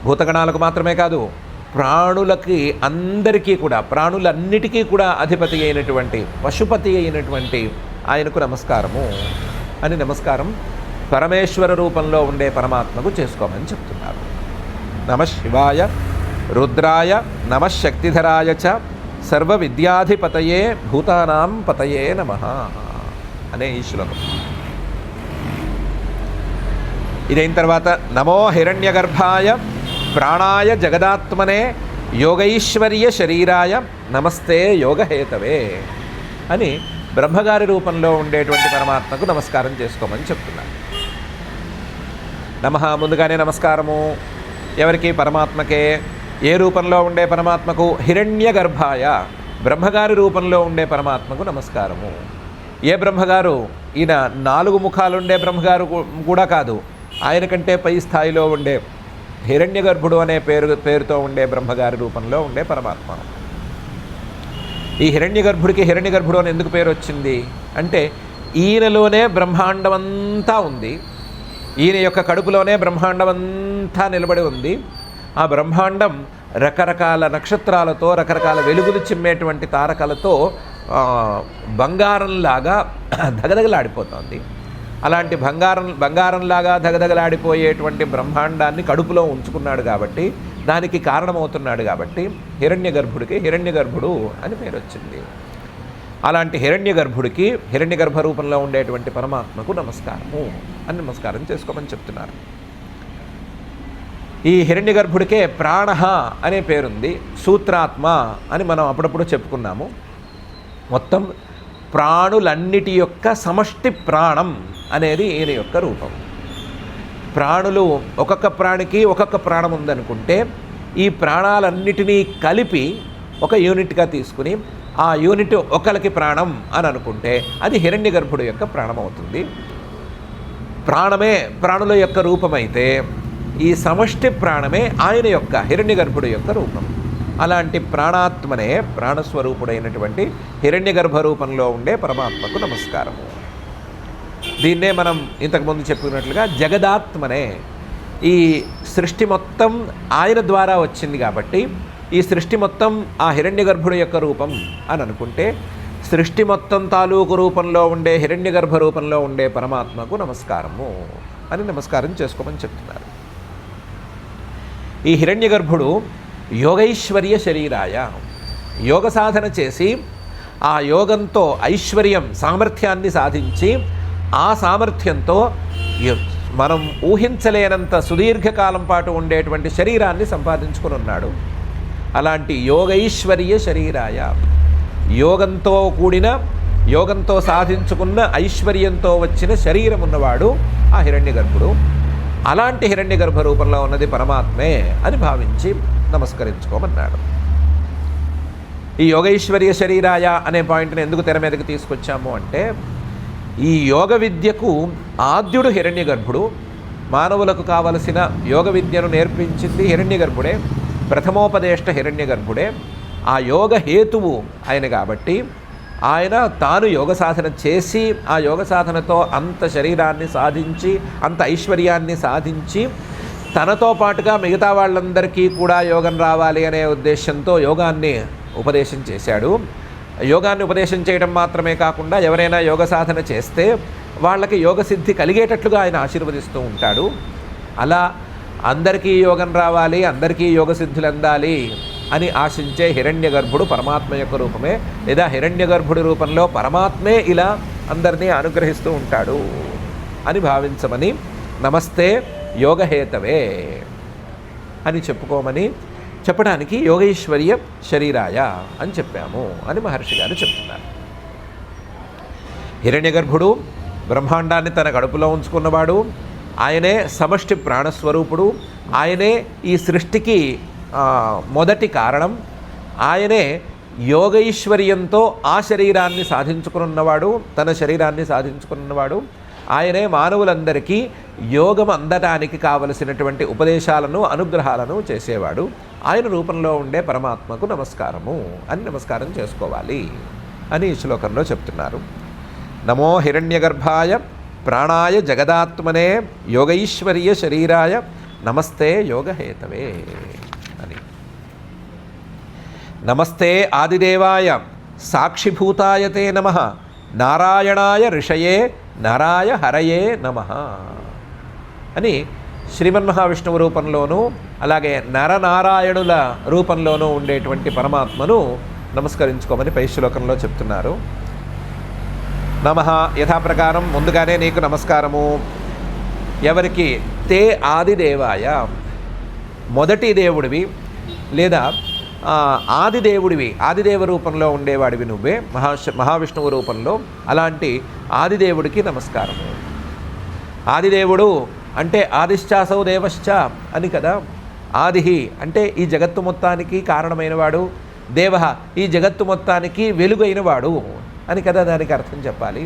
భూతగణాలకు మాత్రమే కాదు, ప్రాణులకి అందరికీ కూడా, ప్రాణులన్నిటికీ కూడా అధిపతి అయినటువంటి పశుపతి అయినటువంటి ఆయనకు నమస్కారము అని నమస్కారం పరమేశ్వర రూపంలో ఉండే పరమాత్మకు చేసుకోమని చెప్తున్నారు. నమః శివాయ రుద్రాయ నమః శక్తిధరాయ చ సర్వ విద్యాధిపతయే భూతానాం పతయే నమః అనే ఈ శ్లోకం. ఇదైన తర్వాత నమో హిరణ్యగర్భాయ ప్రాణాయ జగదాత్మనే యోగైశ్వర్య శరీరాయ నమస్తే యోగహేతవే అని బ్రహ్మగారి రూపంలో ఉండేటువంటి పరమాత్మకు నమస్కారం చేసుకోమని చెప్తున్నారు. నమః ముందుగానే నమస్కారము ఎవరికి? పరమాత్మకే. ఏ రూపంలో ఉండే పరమాత్మకు? హిరణ్యగర్భాయ, బ్రహ్మగారి రూపంలో ఉండే పరమాత్మకు నమస్కారము. ఏ బ్రహ్మగారు? ఈయన 4 ముఖాలుండే బ్రహ్మగారు కూడా కాదు, ఆయన కంటే పై స్థాయిలో ఉండే హిరణ్యగర్భుడు అనే పేరుతో ఉండే బ్రహ్మగారి రూపంలో ఉండే పరమాత్మ. ఈ హిరణ్యగర్భుడికి హిరణ్యగర్భుడు అని ఎందుకు పేరు వచ్చింది అంటే, ఈయనలోనే బ్రహ్మాండమంతా ఉంది, ఈయన యొక్క కడుపులోనే బ్రహ్మాండమంతా నిలబడి ఉంది. ఆ బ్రహ్మాండం రకరకాల నక్షత్రాలతో, రకరకాల వెలుగులు చిమ్మేటువంటి తారకలతో బంగారంలాగా దగదగలాడిపోతుంది. అలాంటి బంగారంలాగా దగదగలాడిపోయేటువంటి బ్రహ్మాండాన్ని కడుపులో ఉంచుకున్నాడు కాబట్టి, దానికి కారణమవుతున్నాడు కాబట్టి హిరణ్యగర్భుడికి హిరణ్యగర్భుడు అని పేరు వచ్చింది. అలాంటి హిరణ్యగర్భుడికి హిరణ్యగర్భ రూపంలో ఉండేటువంటి పరమాత్మకు నమస్కారము అని నమస్కారం చేసుకోమని చెప్తున్నారు. ఈ హిరణ్యగర్భుడికే ప్రాణ అనే పేరుంది, సూత్రాత్మ అని మనం అప్పుడప్పుడు చెప్పుకున్నాము. మొత్తం ప్రాణులన్నిటి యొక్క సమష్టి ప్రాణం అనేది ఈయన యొక్క రూపం. ప్రాణులు ఒక్కొక్క ప్రాణికి ఒక్కొక్క ప్రాణం ఉందనుకుంటే, ఈ ప్రాణాలన్నిటినీ కలిపి ఒక యూనిట్గా తీసుకుని ఆ యూనిట్ ఒకరికి ప్రాణం అని అనుకుంటే అది హిరణ్యగర్భుడు యొక్క ప్రాణం అవుతుంది. ప్రాణమే ప్రాణుల యొక్క రూపమైతే ఈ సమష్టి ప్రాణమే ఆయన యొక్క హిరణ్యగర్భుడు యొక్క రూపం. అలాంటి ప్రాణాత్మనే ప్రాణస్వరూపుడైనటువంటి హిరణ్యగర్భ రూపంలో ఉండే పరమాత్మకు నమస్కారము. దీన్నే మనం ఇంతకుముందు చెప్పుకున్నట్లుగా జగదాత్మనే, ఈ సృష్టి మొత్తం ఆయన ద్వారా వచ్చింది కాబట్టి ఈ సృష్టి మొత్తం ఆ హిరణ్యగర్భుడు యొక్క రూపం అని అనుకుంటే, సృష్టి మొత్తం తాలూకు రూపంలో ఉండే హిరణ్యగర్భ రూపంలో ఉండే పరమాత్మకు నమస్కారము అని నమస్కారం చేసుకోమని చెప్తున్నారు. ఈ హిరణ్యగర్భుడు యోగైశ్వర్య శరీరాయ, యోగ సాధన చేసి ఆ యోగంతో ఐశ్వర్యం సామర్థ్యాన్ని సాధించి ఆ సామర్థ్యంతో మనం ఊహించలేనంత సుదీర్ఘకాలం పాటు ఉండేటువంటి శరీరాన్ని సంపాదించుకుని ఉన్నాడు. అలాంటి యోగైశ్వర్య శరీరాయ, యోగంతో కూడిన, యోగంతో సాధించుకున్న ఐశ్వర్యంతో వచ్చిన శరీరం ఉన్నవాడు ఆ హిరణ్యగర్భుడు. అలాంటి హిరణ్యగర్భ రూపంలో ఉన్నది పరమాత్మే అని భావించి నమస్కరించుకోమన్నాడు. ఈ యోగైశ్వర్య శరీరాయ అనే పాయింట్ని ఎందుకు తెర మీదకి తీసుకొచ్చాము అంటే, ఈ యోగ విద్యకు ఆద్యుడు హిరణ్యగర్భుడు, మానవులకు కావలసిన యోగ విద్యను నేర్పించింది హిరణ్యగర్భుడే, ప్రథమోపదేష్ట హిరణ్యగర్భుడే. ఆ యోగ హేతువు ఆయన కాబట్టి ఆయన తాను యోగ సాధన చేసి ఆ యోగ సాధనతో అంత శరీరాన్ని సాధించి అంత ఐశ్వర్యాన్ని సాధించి తనతో పాటుగా మిగతా వాళ్ళందరికీ కూడా యోగం రావాలి అనే ఉద్దేశంతో యోగాన్ని ఉపదేశం చేశాడు. యోగాన్ని ఉపదేశం చేయడం మాత్రమే కాకుండా ఎవరైనా యోగ సాధన చేస్తే వాళ్ళకి యోగ సిద్ధి కలిగేటట్లుగా ఆయన ఆశీర్వదిస్తూ ఉంటాడు. అలా అందరికీ యోగం రావాలి, అందరికీ యోగ సిద్ధులు అందాలి అని ఆశించే హిరణ్యగర్భుడు పరమాత్మ యొక్క రూపమే, లేదా హిరణ్యగర్భుడి రూపంలో పరమాత్మే ఇలా అందరినీ అనుగ్రహిస్తూ ఉంటాడు అని భావించమని నమస్తే యోగహేతవే అని చెప్పుకోమని చెప్పడానికి యోగైశ్వర్య శరీరాయ అని చెప్పాము అని మహర్షి గారు చెప్తున్నారు. హిరణ్యగర్భుడు బ్రహ్మాండాన్ని తన కడుపులో ఉంచుకున్నవాడు, ఆయనే సమష్టి ప్రాణస్వరూపుడు, ఆయనే ఈ సృష్టికి మొదటి కారణం, ఆయనే యోగైశ్వర్యంతో ఆ శరీరాన్ని సాధించుకున్నవాడు, తన శరీరాన్ని సాధించుకున్నవాడు, ఆయనే మానవులందరికీ యోగం అందటానికి కావలసినటువంటి ఉపదేశాలను అనుగ్రహాలను చేసేవాడు. ఆయన రూపంలో ఉండే పరమాత్మకు నమస్కారము అని నమస్కారం చేసుకోవాలి అని ఈ శ్లోకంలో చెప్తున్నారు. నమో హిరణ్యగర్భాయ ప్రాణాయ జగదాత్మనే యోగైశ్వర్య శరీరాయ నమస్తే యోగహేతవే అని. నమస్తే ఆదిదేవాయ సాక్షిభూతాయ తే నమః నారాయణాయ ఋషయే నరాయ హరయే నమః అని శ్రీమన్మహావిష్ణువు రూపంలోనూ అలాగే నరనారాయణుల రూపంలోనూ ఉండేటువంటి పరమాత్మను నమస్కరించుకోమని పై శ్లోకంలో చెప్తున్నారు. నమః యథాప్రకారం ముందుగానే నీకు నమస్కారము. ఎవరికి? తే ఆదిదేవాయ, మొదటి దేవుడివి లేదా ఆదిదేవుడివి, ఆదిదేవ రూపంలో ఉండేవాడివి నువ్వే మహావిష్ణువు రూపంలో. అలాంటి ఆదిదేవుడికి నమస్కారము. ఆదిదేవుడు అంటే ఆదిశ్చాసౌ దేవశ్చ అని కదా. ఆదిహి అంటే ఈ జగత్తు మొత్తానికి కారణమైనవాడు, దేవ ఈ జగత్తు మొత్తానికి వెలుగైనవాడు అని కదా దానికి అర్థం చెప్పాలి.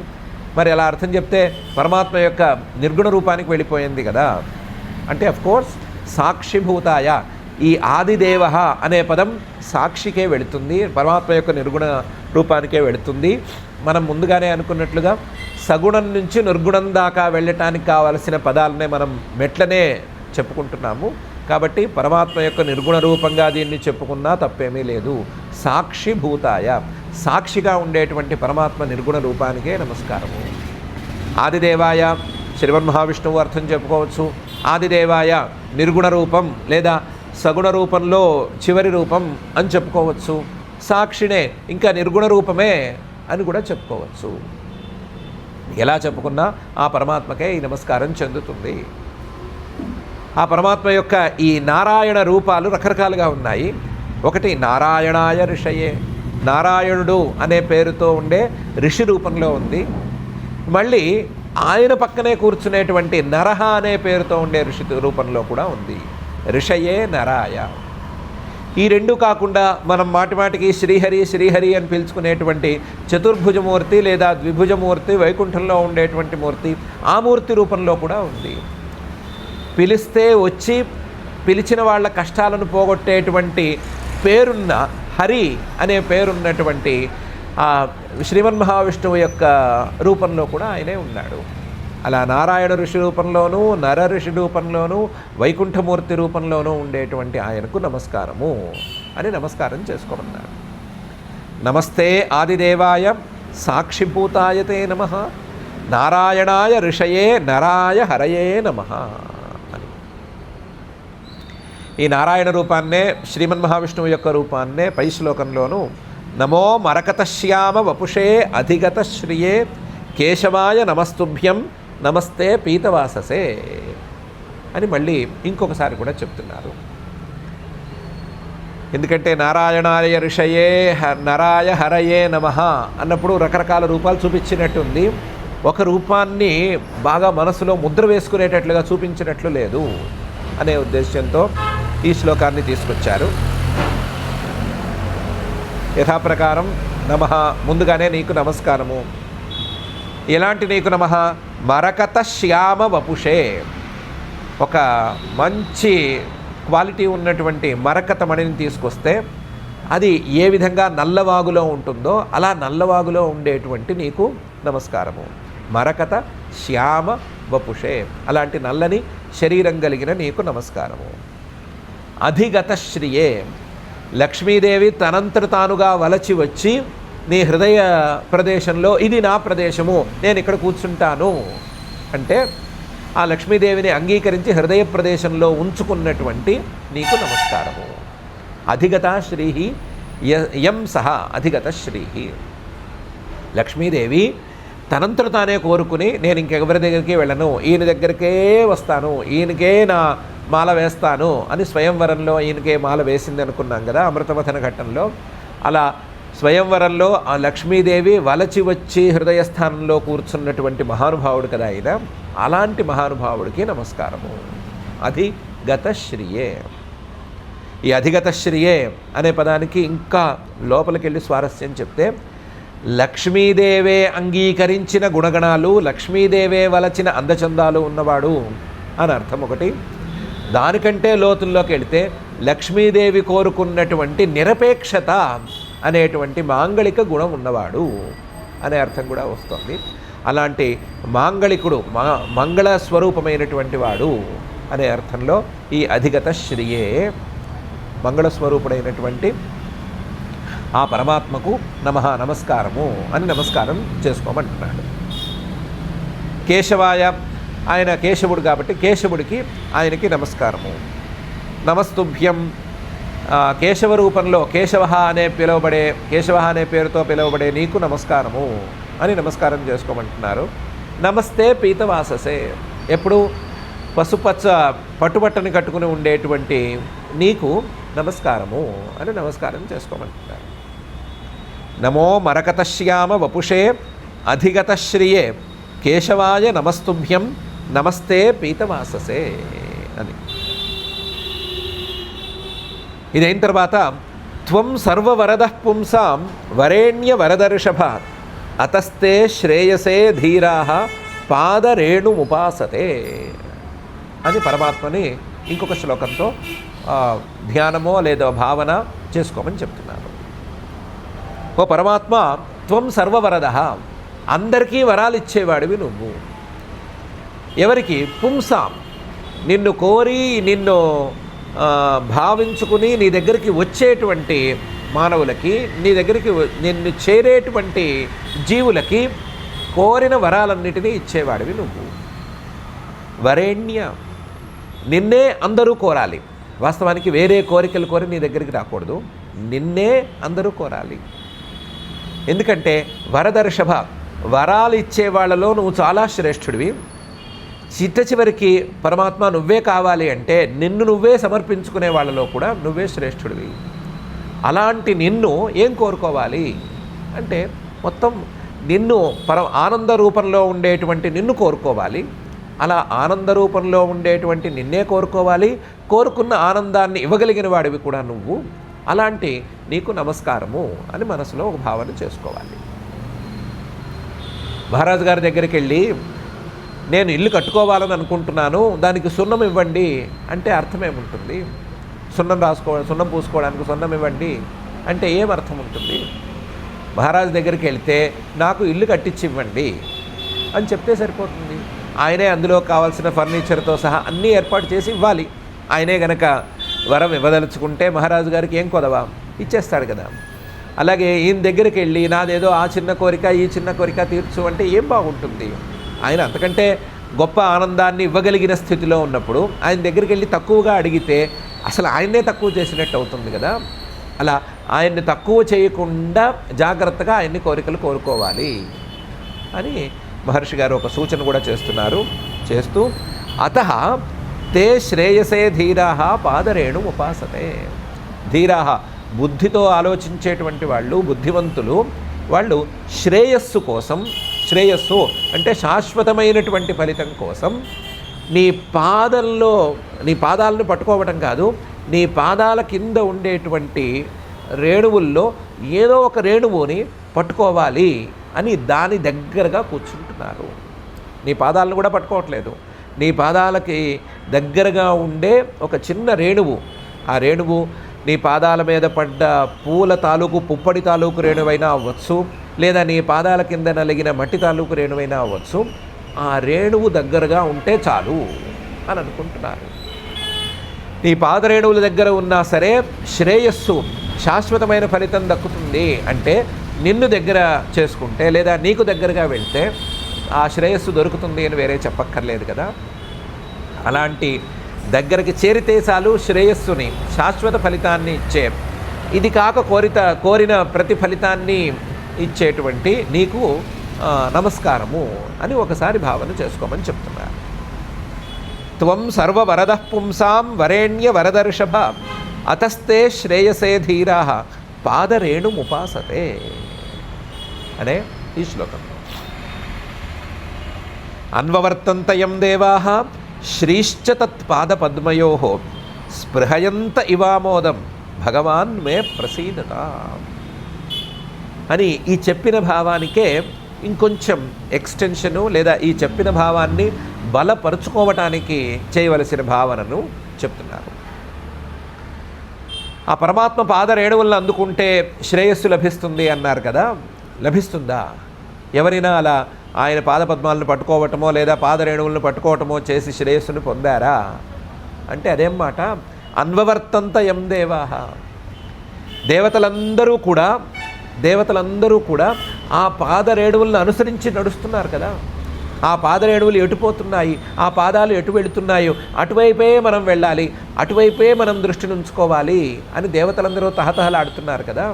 మరి అలా అర్థం చెప్తే పరమాత్మ యొక్క నిర్గుణ రూపానికి వెళ్ళిపోయింది కదా. అంటే అఫ్కోర్స్ సాక్షిభూతాయ, ఈ ఆదిదేవ అనే పదం సాక్షికే వెళుతుంది, పరమాత్మ యొక్క నిర్గుణ రూపానికే వెళుతుంది. మనం ముందుగానే అనుకున్నట్లుగా సగుణం నుంచి నిర్గుణం దాకా వెళ్ళటానికి కావలసిన పదాలనే మనం మెట్లనే చెప్పుకుంటున్నాము. కాబట్టి పరమాత్మ యొక్క నిర్గుణ రూపంగా దీన్ని చెప్పుకున్నా తప్పేమీ లేదు. సాక్షిభూతాయ, సాక్షిగా ఉండేటువంటి పరమాత్మ నిర్గుణ రూపానికే నమస్కారము. ఆదిదేవాయ శ్రీమన్మహావిష్ణువు అర్థం చెప్పుకోవచ్చు. ఆదిదేవాయ నిర్గుణ రూపం లేదా సగుణ రూపంలో చివరి రూపం అని చెప్పుకోవచ్చు. సాక్షినే ఇంకా నిర్గుణ రూపమే అని కూడా చెప్పుకోవచ్చు. ఎలా చెప్పుకున్నా ఆ పరమాత్మకే ఈ నమస్కారం చెందుతుంది. ఆ పరమాత్మ యొక్క ఈ నారాయణ రూపాలు రకరకాలుగా ఉన్నాయి. ఒకటి నారాయణాయ ఋషయే, నారాయణుడు అనే పేరుతో ఉండే ఋషి రూపంలో ఉంది. మళ్ళీ ఆయన పక్కనే కూర్చునేటువంటి నరహ అనే పేరుతో ఉండే ఋషి రూపంలో కూడా ఉంది. ఋషయే నరాయ. ఈ రెండు కాకుండా మనం మాటిమాటికి శ్రీహరి శ్రీహరి అని పిలుచుకునేటువంటి చతుర్భుజమూర్తి లేదా ద్విభుజమూర్తి, వైకుంఠంలో ఉండేటువంటి మూర్తి, ఆ మూర్తి రూపంలో కూడా ఉంది. పిలిస్తే వచ్చి పిలిచిన వాళ్ళ కష్టాలను పోగొట్టేటువంటి పేరున్న హరి అనే పేరున్నటువంటి శ్రీమన్మహావిష్ణువు యొక్క రూపంలో కూడా ఆయనే ఉన్నాడు. అలా నారాయణ ఋషి రూపంలోనూ నర ఋషి రూపంలోనూ వైకుంఠమూర్తి రూపంలోనూ ఉండేటువంటి ఆయనకు నమస్కారము అని నమస్కారం చేసుకోమన్నారు. నమస్తే ఆదిదేవాయ సాక్షిభూతాయ తే నమః నారాయణాయ ఋషయే నరాయ హరయే నమః అని. ఈ నారాయణ రూపాన్నే శ్రీమన్మహావిష్ణువు యొక్క రూపాన్నే పై శ్లోకంలోనూ నమో మరకతశ్యామ వపుషే అధిగత శ్రియే కేశవాయ నమస్తుభ్యం నమస్తే పీతవాససే అని మళ్ళీ ఇంకొకసారి కూడా చెప్తున్నారు. ఎందుకంటే నారాయణాయ ఋషయే నరాయ హరయే నమః అన్నప్పుడు రకరకాల రూపాలు చూపించినట్టుంది. ఒక రూపాన్ని బాగా మనసులో ముద్ర వేసుకునేటట్లుగా చూపించినట్లు లేదు అనే ఉద్దేశంతో ఈ శ్లోకాన్ని తీసుకొచ్చారు. యథాప్రకారం నమః ముందుగానే నీకు నమస్కారము. ఎలాంటి నీకు నమః? మరకత శ్యామ వపుషే, ఒక మంచి క్వాలిటీ ఉన్నటువంటి మరకత మణిని తీసుకొస్తే అది ఏ విధంగా నల్లవాగులో ఉంటుందో అలా నల్లవాగులో ఉండేటువంటి నీకు నమస్కారము. మరకత శ్యామ వపుషే, అలాంటి నల్లని శరీరం కలిగిన నీకు నమస్కారము. అధిగత శ్రియే, లక్ష్మీదేవి తనంతట తానుగా వలచి వచ్చి నీ హృదయ ప్రదేశంలో ఇది నా ప్రదేశము, నేను ఇక్కడ కూర్చుంటాను అంటే ఆ లక్ష్మీదేవిని అంగీకరించి హృదయ ప్రదేశంలో ఉంచుకున్నటువంటి నీకు నమస్కారము. అధిగత శ్రీహి యం సహ అధిగత శ్రీహి. లక్ష్మీదేవి తనంతట తానే కోరుకుని నేను ఇంకెవరి దగ్గరికి వెళ్ళను, ఈయన దగ్గరికే వస్తాను, ఈయనకే నా మాల వేస్తాను అని స్వయంవరంలో ఈయనకే మాల వేసింది అనుకున్నాం కదా అమృతమథన ఘట్టంలో. అలా స్వయంవరంలో ఆ లక్ష్మీదేవి వలచి వచ్చి హృదయస్థానంలో కూర్చున్నటువంటి మహానుభావుడు కదా ఆయన. అలాంటి మహానుభావుడికి నమస్కారము. అధిగత శ్రియే. ఈ అధిగత శ్రియే అనే పదానికి ఇంకా లోపలికి వెళ్ళి స్వారస్యం చెప్తే లక్ష్మీదేవే అంగీకరించిన గుణగణాలు, లక్ష్మీదేవే వలచిన అందచందాలు ఉన్నవాడు అని అర్థం ఒకటి. దానికంటే లోతుల్లోకి వెళితే లక్ష్మీదేవి కోరుకున్నటువంటి నిరపేక్షత అనేటువంటి మాంగళిక గుణం ఉన్నవాడు అనే అర్థం కూడా వస్తుంది. అలాంటి మాంగళికుడు, మంగళ స్వరూపమైనటువంటి వాడు అనే అర్థంలో ఈ అధిగత శ్రీయే మంగళస్వరూపుడైనటువంటి ఆ పరమాత్మకు నమస్కారము అని నమస్కారం చేసుకోమంటున్నాడు. కేశవాయ, ఆయన కేశవుడు కాబట్టి కేశవుడికి ఆయనకి నమస్కారము. నమస్తుభ్యం, కేశవ రూపంలో కేశవ అనే పేరుతో పిలువబడే నీకు నమస్కారము అని నమస్కారం చేసుకోమంటున్నారు. నమస్తే పీతవాససే, ఎప్పుడు పసుపచ్చ పట్టుబట్టని కట్టుకుని ఉండేటువంటి నీకు నమస్కారము అని నమస్కారం చేసుకోమంటున్నారు. నమో మరకతశ్యామ వపుషే అధిగత శ్రియే కేశవాయ నమస్తుభ్యం నమస్తే పీతవాససే అని. ఇదైన తర్వాత త్వం సర్వవరద పుంసాం వరేణ్య వరదర్షభ అతస్తే శ్రేయసే ధీరా పాదరేణుముపాసతే అని పరమాత్మని ఇంకొక శ్లోకంతో ధ్యానమో లేదా భావన చేసుకోమని చెప్తున్నారు. ఓ పరమాత్మ, త్వం సర్వవరద, అందరికీ వరాలు ఇచ్చేవాడివి నువ్వు. ఎవరికి? పుంసాం, నిన్ను కోరి నిన్ను భావించుకుని నీ దగ్గరికి వచ్చేటువంటి మానవులకి, నీ దగ్గరికి నిన్ను చేరేటువంటి జీవులకి కోరిన వరాలన్నిటినీ ఇచ్చేవాడివి నువ్వు. వరేణ్య, నిన్నే అందరూ కోరాలి. వాస్తవానికి వేరే కోరికలు కోరి నీ దగ్గరికి రాకూడదు, నిన్నే అందరూ కోరాలి. ఎందుకంటే వరదర్షభ, వరాలు ఇచ్చే వాళ్ళలో నువ్వు చాలా శ్రేష్ఠుడివి. చివరికి పరమాత్మ నువ్వే కావాలి అంటే నిన్ను నువ్వే సమర్పించుకునే వాళ్ళలో కూడా నువ్వే శ్రేష్ఠుడివి. అలాంటి నిన్ను ఏం కోరుకోవాలి అంటే మొత్తం నిన్ను ఆనంద రూపంలో ఉండేటువంటి నిన్ను కోరుకోవాలి. అలా ఆనంద రూపంలో ఉండేటువంటి నిన్నే కోరుకోవాలి. కోరుకున్న ఆనందాన్ని ఇవ్వగలిగిన వాడివి కూడా నువ్వు. అలాంటి నీకు నమస్కారము అని మనసులో ఒక భావన చేసుకోవాలి. మహారాజు గారి దగ్గరికి వెళ్ళి నేను ఇల్లు కట్టుకోవాలని అనుకుంటున్నాను, దానికి సున్నం ఇవ్వండి అంటే అర్థం ఏముంటుంది? సున్నం పూసుకోవడానికి సున్నం ఇవ్వండి అంటే ఏం అర్థం ఉంటుంది? మహారాజు దగ్గరికి వెళ్తే నాకు ఇల్లు కట్టించి ఇవ్వండి అని చెప్తే సరిపోతుంది. ఆయనే అందులో కావాల్సిన ఫర్నిచర్తో సహా అన్నీ ఏర్పాటు చేసి ఇవ్వాలి. ఆయనే గనక వరం ఇవ్వదలుచుకుంటే మహారాజు గారికి ఏం కొదవా, ఇచ్చేస్తాడు కదా. అలాగే ఈయన దగ్గరికి వెళ్ళి నాదేదో ఆ చిన్న కోరిక ఈ చిన్న కోరిక తీర్చు అంటే ఏం బాగుంటుంది? ఆయన అంతకంటే గొప్ప ఆనందాన్ని ఇవ్వగలిగిన స్థితిలో ఉన్నప్పుడు ఆయన దగ్గరికి వెళ్ళి తక్కువగా అడిగితే అసలు ఆయన్నే తక్కువ చేసినట్టు అవుతుంది కదా. అలా ఆయన్ని తక్కువ చేయకుండా జాగ్రత్తగా ఆయన్ని కోరికలు కోరుకోవాలి అని మహర్షి గారు ఒక సూచన కూడా చేస్తూ అతః తే శ్రేయసే ధీరాః పాదరేణు ఉపాసతే. ధీరాః, బుద్ధితో ఆలోచించేటువంటి వాళ్ళు, బుద్ధివంతులు, వాళ్ళు శ్రేయస్సు కోసం, శ్రేయస్సు అంటే శాశ్వతమైనటువంటి ఫలితం కోసం నీ పాదాలను పట్టుకోవటం కాదు, నీ పాదాల కింద ఉండేటువంటి రేణువుల్లో ఏదో ఒక రేణువుని పట్టుకోవాలి అని దాని దగ్గరగా కూర్చుంటున్నారు. నీ పాదాలను కూడా పట్టుకోవట్లేదు, నీ పాదాలకి దగ్గరగా ఉండే ఒక చిన్న రేణువు, ఆ రేణువు నీ పాదాల మీద పడ్డ పూల తాలూకు పుప్పడి తాలూకు రేణువైనా అవ్వచ్చు, లేదా నీ పాదాల కింద నలిగిన మట్టి తాలూకు రేణువైనా అవ్వచ్చు. ఆ రేణువు దగ్గరగా ఉంటే చాలు అని అనుకుంటున్నారు. నీ పాదరేణువుల దగ్గర ఉన్నా సరే శ్రేయస్సు, శాశ్వతమైన ఫలితం దక్కుతుంది అంటే నిన్ను దగ్గర చేసుకుంటే లేదా నీకు దగ్గరగా వెళ్తే ఆ శ్రేయస్సు దొరుకుతుంది అని వేరే చెప్పక్కర్లేదు కదా. అలాంటి దగ్గరికి చేరితే చాలు శ్రేయస్సుని, శాశ్వత ఫలితాన్ని ఇచ్చే, ఇది కాక కోరిన ప్రతి ఫలితాన్ని ఇచ్చేటువంటి నీకు నమస్కారము అని ఒకసారి భావన చేసుకోమని చెప్తున్నారు. త్వం సర్వవరద పుంసాం వరేణ్య వరదర్షభ అతస్తే శ్రేయసే ధీరాః పాదరేణుముపాసతే అనే ఈ శ్లోకం. అన్వవర్తంతయం దేవాః శ్రీశ్చ తత్పాదపద్మయోః స్పృహయంత ఇవామోదం భగవాన్ మే ప్రసీదత అని ఈ చెప్పిన భావానికే ఇంకొంచెం ఎక్స్టెన్షను లేదా ఈ చెప్పిన భావాన్ని బలపరుచుకోవటానికి చేయవలసిన భావనను చెప్తున్నారు. ఆ పరమాత్మ పాదరేణువులను అందుకుంటే శ్రేయస్సు లభిస్తుంది అన్నారు కదా. లభిస్తుందా? ఎవరైనా అలా ఆయన పాదపద్మాలను పట్టుకోవటమో లేదా పాదరేణువులను పట్టుకోవటమో చేసి శ్రేయస్సును పొందారా అంటే అదేం మాట. అన్వవర్తంత యం దేవాః, దేవతలందరూ కూడా ఆ పాదరేణువులను అనుసరించి నడుస్తున్నారు కదా. ఆ పాదరేణువులు ఎటుపోతున్నాయి, ఆ పాదాలు ఎటు వెళుతున్నాయో అటువైపే మనం వెళ్ళాలి, అటువైపే మనం దృష్టిని ఉంచుకోవాలి అని దేవతలందరూ తహతహలాడుతున్నారు కదా.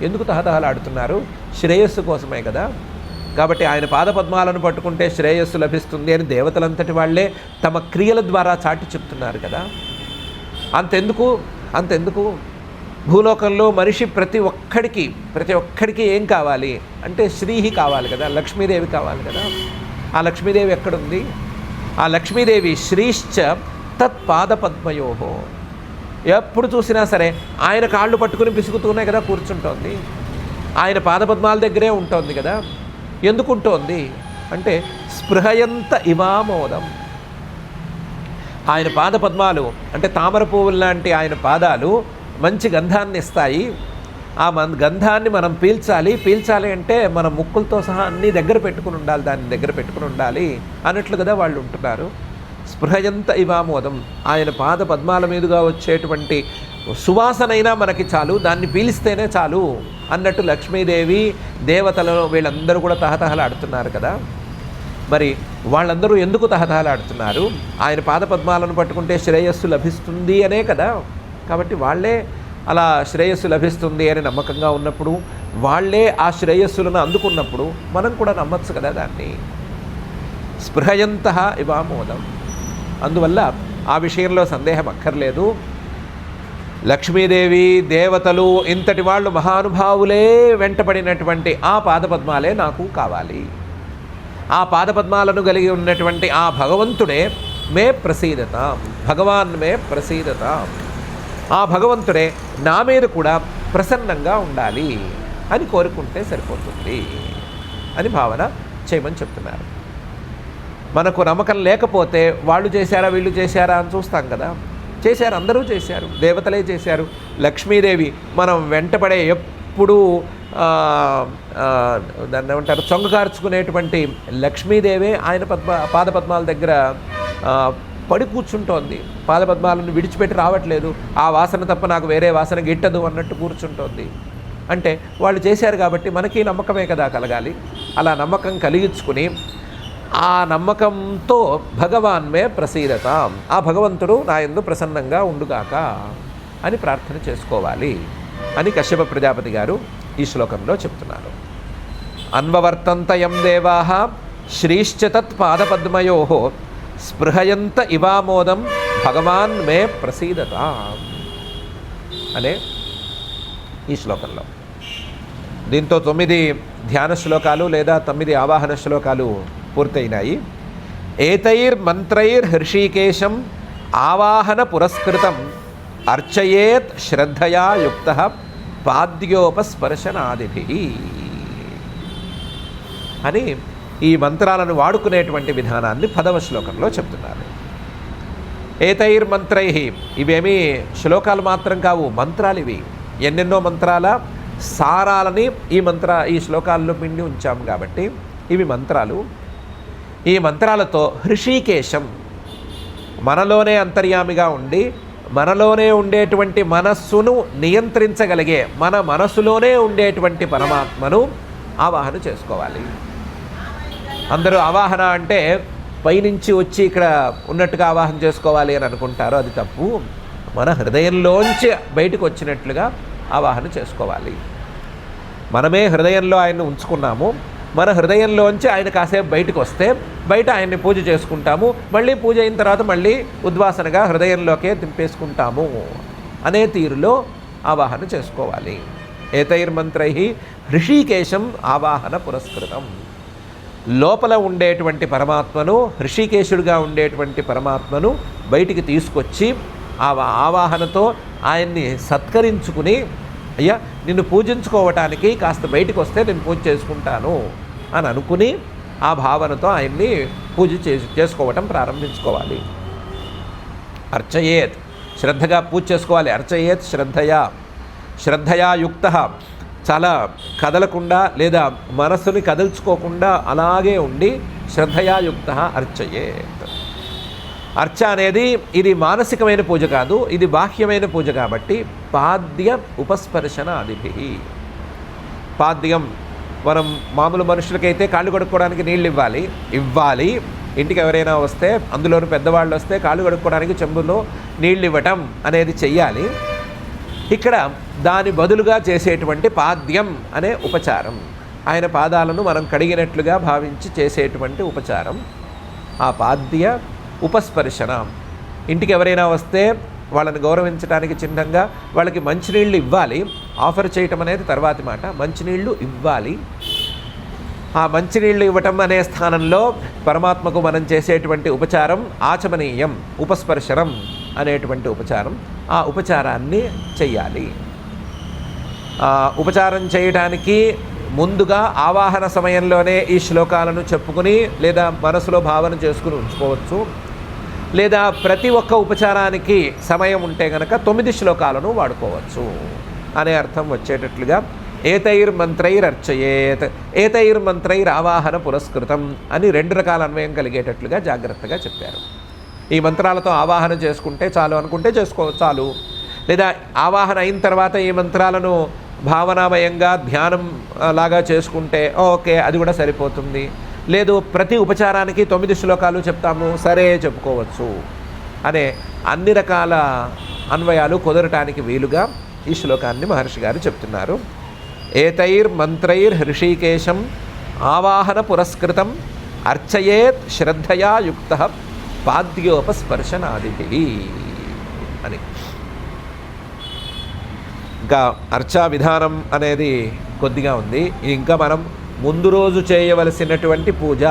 ఎందుకు తహతహలాడుతున్నారు? శ్రేయస్సు కోసమే కదా. కాబట్టి ఆయన పాదపద్మాలను పట్టుకుంటే శ్రేయస్సు లభిస్తుంది అని దేవతలంతటి వాళ్ళే తమ క్రియల ద్వారా చాటి చెప్తున్నారు కదా. అంతెందుకు భూలోకంలో మనిషి ప్రతి ఒక్కడికి ఏం కావాలి అంటే శ్రీహి కావాలి కదా, లక్ష్మీదేవి కావాలి కదా. ఆ లక్ష్మీదేవి ఎక్కడుంది? ఆ లక్ష్మీదేవి శ్రీశ్చ తత్పాదపద్మయోహో, ఎప్పుడు చూసినా సరే ఆయన కాళ్ళు పట్టుకుని పిసుకుతూనే కదా కూర్చుంటోంది. ఆయన పాదపద్మాల దగ్గరే ఉంటుంది కదా. ఎందుకు ఉంటుంది అంటే స్పృహయంత ఇవామోదం. ఆయన పాదపద్మాలు అంటే తామర పువ్వులు లాంటి ఆయన పాదాలు మంచి గంధాన్ని ఇస్తాయి. ఆ గంధాన్ని మనం పీల్చాలి అంటే మన ముక్కులతో సహా అన్నీ దగ్గర పెట్టుకుని ఉండాలి, దాన్ని దగ్గర పెట్టుకుని ఉండాలి అన్నట్లు కదా వాళ్ళు ఉంటున్నారు. స్పృహయంత ఇవామోదం, ఆయన పాద పద్మాల మీదుగా వచ్చేటువంటి సువాసనైనా మనకి చాలు, దాన్ని పీలిస్తేనే చాలు అన్నట్టు లక్ష్మీదేవి దేవతలు వీళ్ళందరూ కూడా తహతహలాడుతున్నారు కదా. మరి వాళ్ళందరూ ఎందుకు తహతహలాడుతున్నారు? ఆయన పాద పద్మాలను పట్టుకుంటే శ్రేయస్సు లభిస్తుంది అనే కదా. కాబట్టి వాళ్ళే అలా శ్రేయస్సు లభిస్తుంది అని నమ్మకంగా ఉన్నప్పుడు, వాళ్ళే ఆ శ్రేయస్సులను అందుకున్నప్పుడు మనం కూడా నమ్మచ్చు కదా దాన్ని. స్పృహయంతః ఇవామోదం. అందువల్ల ఆ విషయంలో సందేహం అక్కర్లేదు. లక్ష్మీదేవి దేవతలు ఇంతటి వాళ్ళు మహానుభావులే వెంటబడినటువంటి ఆ పాదపద్మాలే నాకు కావాలి. ఆ పాదపద్మాలను కలిగి ఉన్నటువంటి ఆ భగవంతుడే మే ప్రసీదతాం, భగవాన్ మే ప్రసీదతాం, ఆ భగవంతుడే నా మీద కూడా ప్రసన్నంగా ఉండాలి అని కోరుకుంటే సరిపోతుంది అని భావన చేయమని చెప్తున్నారు. మనకు నమ్మకం లేకపోతే వాళ్ళు చేశారా వీళ్ళు చేశారా అని చూస్తాం కదా. చేశారు, అందరూ చేశారు, దేవతలే చేశారు. లక్ష్మీదేవి మనం వెంటబడే ఎప్పుడూ దాన్ని ఏమంటారు చొంగకార్చుకునేటువంటి లక్ష్మీదేవే ఆయన పాదపద్మాల దగ్గర పడి కూర్చుంటోంది. పాదపద్మాలను విడిచిపెట్టి రావట్లేదు. ఆ వాసన తప్ప నాకు వేరే వాసన గిట్టదు అన్నట్టు కూర్చుంటోంది. అంటే వాళ్ళు చేశారు కాబట్టి మనకి నమ్మకమే కదా కలగాలి. అలా నమ్మకం కలిగించుకుని ఆ నమ్మకంతో భగవాన్ మే ప్రసీదతాం, ఆ భగవంతుడు నా యందు ప్రసన్నంగా ఉండుగాక అని ప్రార్థన చేసుకోవాలి అని కశ్యప ప్రజాపతి గారు ఈ శ్లోకంలో చెప్తున్నారు. అన్వవర్తంత యం దేవాః శ్రీశ్చ తత్ పాదపద్మయోః స్పృహయంత ఇవామోదం భగవాన్ మే ప్రసీదతాం అనే ఈ శ్లోకంలో. దీంతో 9 ధ్యాన శ్లోకాలు లేదా 9 ఆవాహన శ్లోకాలు పూర్తయినాయి. ఏతైర్మంత్రైర్ హృషీకేశం ఆవాహన పురస్కృతం అర్చయేత్ శ్రద్ధయా యుక్తః పాద్యోపస్పర్శనాదిభిః అని ఈ మంత్రాలను వాడుకునేటువంటి విధానాన్ని 10వ శ్లోకంలో చెప్తున్నారు. ఏతైర్మంత్రై, ఇవేమీ శ్లోకాలు మాత్రం కావు, మంత్రాలు ఇవి. ఎన్నెన్నో మంత్రాల సారాలని ఈ శ్లోకాల్లో పిండి ఉంచాం కాబట్టి ఇవి మంత్రాలు. ఈ మంత్రాలతో హృషీకేశం, మనలోనే అంతర్యామిగా ఉండి మనలోనే ఉండేటువంటి మనస్సును నియంత్రించగలిగే, మన మనసులోనే ఉండేటువంటి పరమాత్మను ఆవాహన చేసుకోవాలి. అందరూ ఆవాహన అంటే పైనుంచి వచ్చి ఇక్కడ ఉన్నట్టుగా ఆవాహన చేసుకోవాలి అని అనుకుంటారు, అది తప్పు. మన హృదయంలోంచి బయటకు వచ్చినట్లుగా ఆవాహన చేసుకోవాలి. మనమే హృదయంలో ఆయన్ని ఉంచుకున్నాము, మన హృదయంలోంచి ఆయన కాసేపు బయటకు వస్తే బయట ఆయన్ని పూజ చేసుకుంటాము, మళ్ళీ పూజ అయిన తర్వాత మళ్ళీ ఉద్వాసనగా హృదయంలోకే దింపేసుకుంటాము అనే తీరులో ఆవాహన చేసుకోవాలి. ఏతైర్మంత్రై హృషీకేశం ఆవాహన పురస్కృతం. లోపల ఉండేటువంటి పరమాత్మను, హృషికేశుడిగా ఉండేటువంటి పరమాత్మను బయటికి తీసుకొచ్చి ఆ ఆవాహనతో ఆయన్ని సత్కరించుకుని, అయ్యా నిన్ను పూజించుకోవటానికి కాస్త బయటికి వస్తే నేను పూజ చేసుకుంటాను అని అనుకుని ఆ భావనతో ఆయన్ని పూజ చేసుకోవటం ప్రారంభించుకోవాలి. అర్చయేత్, శ్రద్ధగా పూజ చేసుకోవాలి. అర్చయేత్ శ్రద్ధయా యుక్తః, చాలా కదలకుండా లేదా మనస్సుని కదల్చుకోకుండా అలాగే ఉండి శ్రద్ధయాయుక్త అర్చయేత్. అర్చ అనేది ఇది మానసికమైన పూజ కాదు, ఇది బాహ్యమైన పూజ కాబట్టి పాద్య ఉపస్పర్శన అదిభి. పాద్యం మనం మామూలు మనుషులకైతే కాళ్ళు కడుక్కోవడానికి నీళ్ళు ఇవ్వాలి. ఇంటికి ఎవరైనా వస్తే, అందులోనూ పెద్దవాళ్ళు వస్తే కాళ్ళు కడుక్కోవడానికి చెంబులో నీళ్ళు ఇవ్వటం అనేది చెయ్యాలి. ఇక్కడ దాని బదులుగా చేసేటువంటి పాద్యం అనే ఉపచారం, ఆయన పాదాలను మనం కడిగినట్లుగా భావించి చేసేటువంటి ఉపచారం ఆ పాద్య ఉపస్పర్శన. ఇంటికి ఎవరైనా వస్తే వాళ్ళని గౌరవించడానికి చిహ్నంగా వాళ్ళకి మంచినీళ్ళు ఇవ్వాలి. ఆఫర్ చేయటం అనేది తర్వాతి మాట, మంచినీళ్ళు ఇవ్వాలి. ఆ మంచినీళ్ళు ఇవ్వటం అనే స్థానంలో పరమాత్మకు మనం చేసేటువంటి ఉపచారం ఆచమనీయం, ఉపస్పర్శనం అనేటువంటి ఉపచారం. ఆ ఉపచారాన్ని చెయ్యాలి. ఉపచారం చేయడానికి ముందుగా ఆవాహన సమయంలోనే ఈ శ్లోకాలను చెప్పుకుని లేదా మనసులో భావన చేసుకుని ఉంచుకోవచ్చు. లేదా ప్రతి ఒక్క ఉపచారానికి సమయం ఉంటే కనుక 9 శ్లోకాలను వాడుకోవచ్చు అనే అర్థం వచ్చేటట్లుగా ఏతైర్మంత్రైరర్చయేత్, ఏతైర్మంత్రైరావాహన పురస్కృతం అని 2 రకాల అన్వయం కలిగేటట్లుగా జాగ్రత్తగా చెప్పారు. ఈ మంత్రాలతో ఆవాహన చేసుకుంటే చాలు అనుకుంటే చాలు. లేదా ఆవాహన అయిన తర్వాత ఈ మంత్రాలను భావనామయంగా ధ్యానం లాగా చేసుకుంటే ఓకే, అది కూడా సరిపోతుంది. లేదు ప్రతి ఉపచారానికి 9 శ్లోకాలు చెప్తాము, సరే చెప్పుకోవచ్చు అనే అన్ని రకాల అన్వయాలు కుదరటానికి వీలుగా ఈ శ్లోకాన్ని మహర్షి గారు చెప్తున్నారు. ఏతైర్మంత్రైర్ హృషీకేశం ఆవాహన పురస్కృతం అర్చయేత్ శ్రద్ధయా యుక్త పాద్యోపస్పర్శనాదిభి అని. ఇంకా అర్చా విధానం అనేది కొద్దిగా ఉంది. ఇంకా మనం ముందు రోజు చేయవలసినటువంటి పూజ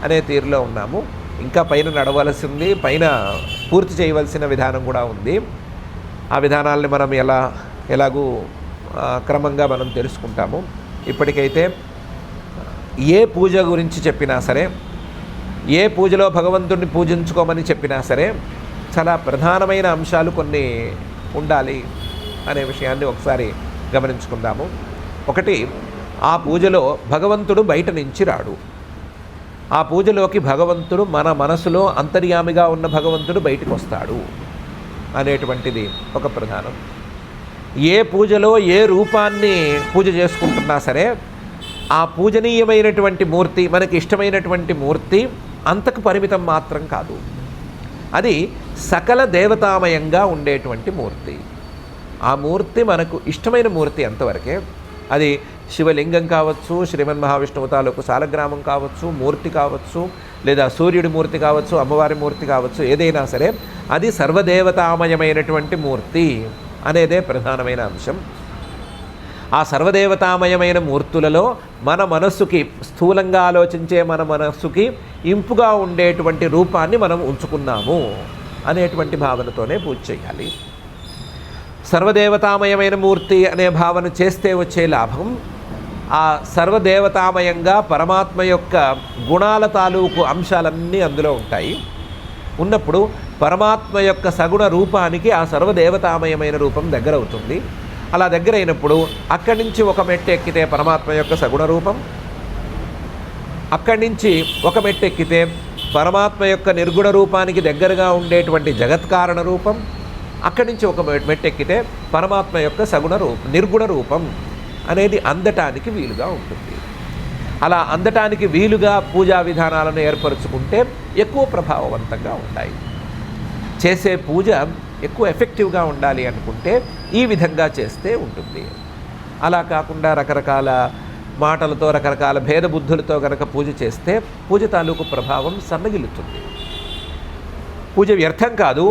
అనే తీరులో ఉన్నాము. ఇంకా పైన నడవలసింది, పైన పూర్తి చేయవలసిన విధానం కూడా ఉంది. ఆ విధానాలని మనం ఎలాగూ క్రమంగా మనం తెలుసుకుంటాము. ఇప్పటికైతే ఏ పూజ గురించి చెప్పినా సరే, ఏ పూజలో భగవంతుడిని పూజించుకోమని చెప్పినా సరే చాలా ప్రధానమైన అంశాలు కొన్ని ఉండాలి అనే విషయాన్ని ఒకసారి గమనించుకుందాము. ఒకటి, ఆ పూజలో భగవంతుడు బయట నుంచి రాడు. ఆ పూజలోకి భగవంతుడు మన మనసులో అంతర్యామిగా ఉన్న భగవంతుడు బయటకు వస్తాడు అనేటువంటిది ఒక ప్రధానం. ఏ పూజలో ఏ రూపాన్ని పూజ చేసుకుంటున్నా సరే ఆ పూజనీయమైనటువంటి మూర్తి, మనకి ఇష్టమైనటువంటి మూర్తి అంతకు పరిమితం మాత్రం కాదు, అది సకల దేవతామయంగా ఉండేటువంటి మూర్తి. ఆ మూర్తి మనకు ఇష్టమైన మూర్తి ఎంతవరకే. అది శివలింగం కావచ్చు, శ్రీమన్ మహావిష్ణువు తాలూకు సాలగ్రామం కావచ్చు, మూర్తి కావచ్చు, లేదా సూర్యుడి మూర్తి కావచ్చు, అమ్మవారి మూర్తి కావచ్చు, ఏదైనా సరే అది సర్వదేవతామయమైనటువంటి మూర్తి అనేదే ప్రధానమైన అంశం. ఆ సర్వదేవతామయమైన మూర్తులలో మన మనస్సుకి, స్థూలంగా ఆలోచించే మన మనస్సుకి ఇంపుగా ఉండేటువంటి రూపాన్ని మనం ఉంచుకున్నాము అనేటువంటి భావనతోనే పూజ చేయాలి. సర్వదేవతామయమైన మూర్తి అనే భావన చేస్తే వచ్చే లాభం, ఆ సర్వదేవతామయంగా పరమాత్మ యొక్క గుణాల తాలూకు అంశాలన్నీ అందులో ఉంటాయి. ఉన్నప్పుడు పరమాత్మ యొక్క సగుణ రూపానికి ఆ సర్వదేవతామయమైన రూపం దగ్గర అవుతుంది. అలా దగ్గర అయినప్పుడు అక్కడి నుంచి ఒక మెట్టు ఎక్కితే పరమాత్మ యొక్క సగుణ రూపం, అక్కడి నుంచి ఒక మెట్టు ఎక్కితే పరమాత్మ యొక్క నిర్గుణ రూపానికి దగ్గరగా ఉండేటువంటి జగత్కారణ రూపం, అక్కడి నుంచి ఒక మెట్టు ఎక్కితే పరమాత్మ యొక్క నిర్గుణ రూపం అనేది అందటానికి వీలుగా ఉంటుంది. అలా అందటానికి వీలుగా పూజా విధానాలను ఏర్పరచుకుంటే ఎక్కువ ప్రభావవంతంగా ఉంటాయి. చేసే పూజ ఎక్కువ ఎఫెక్టివ్గా ఉండాలి అనుకుంటే ఈ విధంగా చేస్తే ఉంటుంది. అలా కాకుండా రకరకాల మాటలతో, రకరకాల భేదబుద్ధులతో కనుక పూజ చేస్తే పూజ తాలూకు ప్రభావం సన్నగిలుతుంది. పూజ వ్యర్థం కాదు,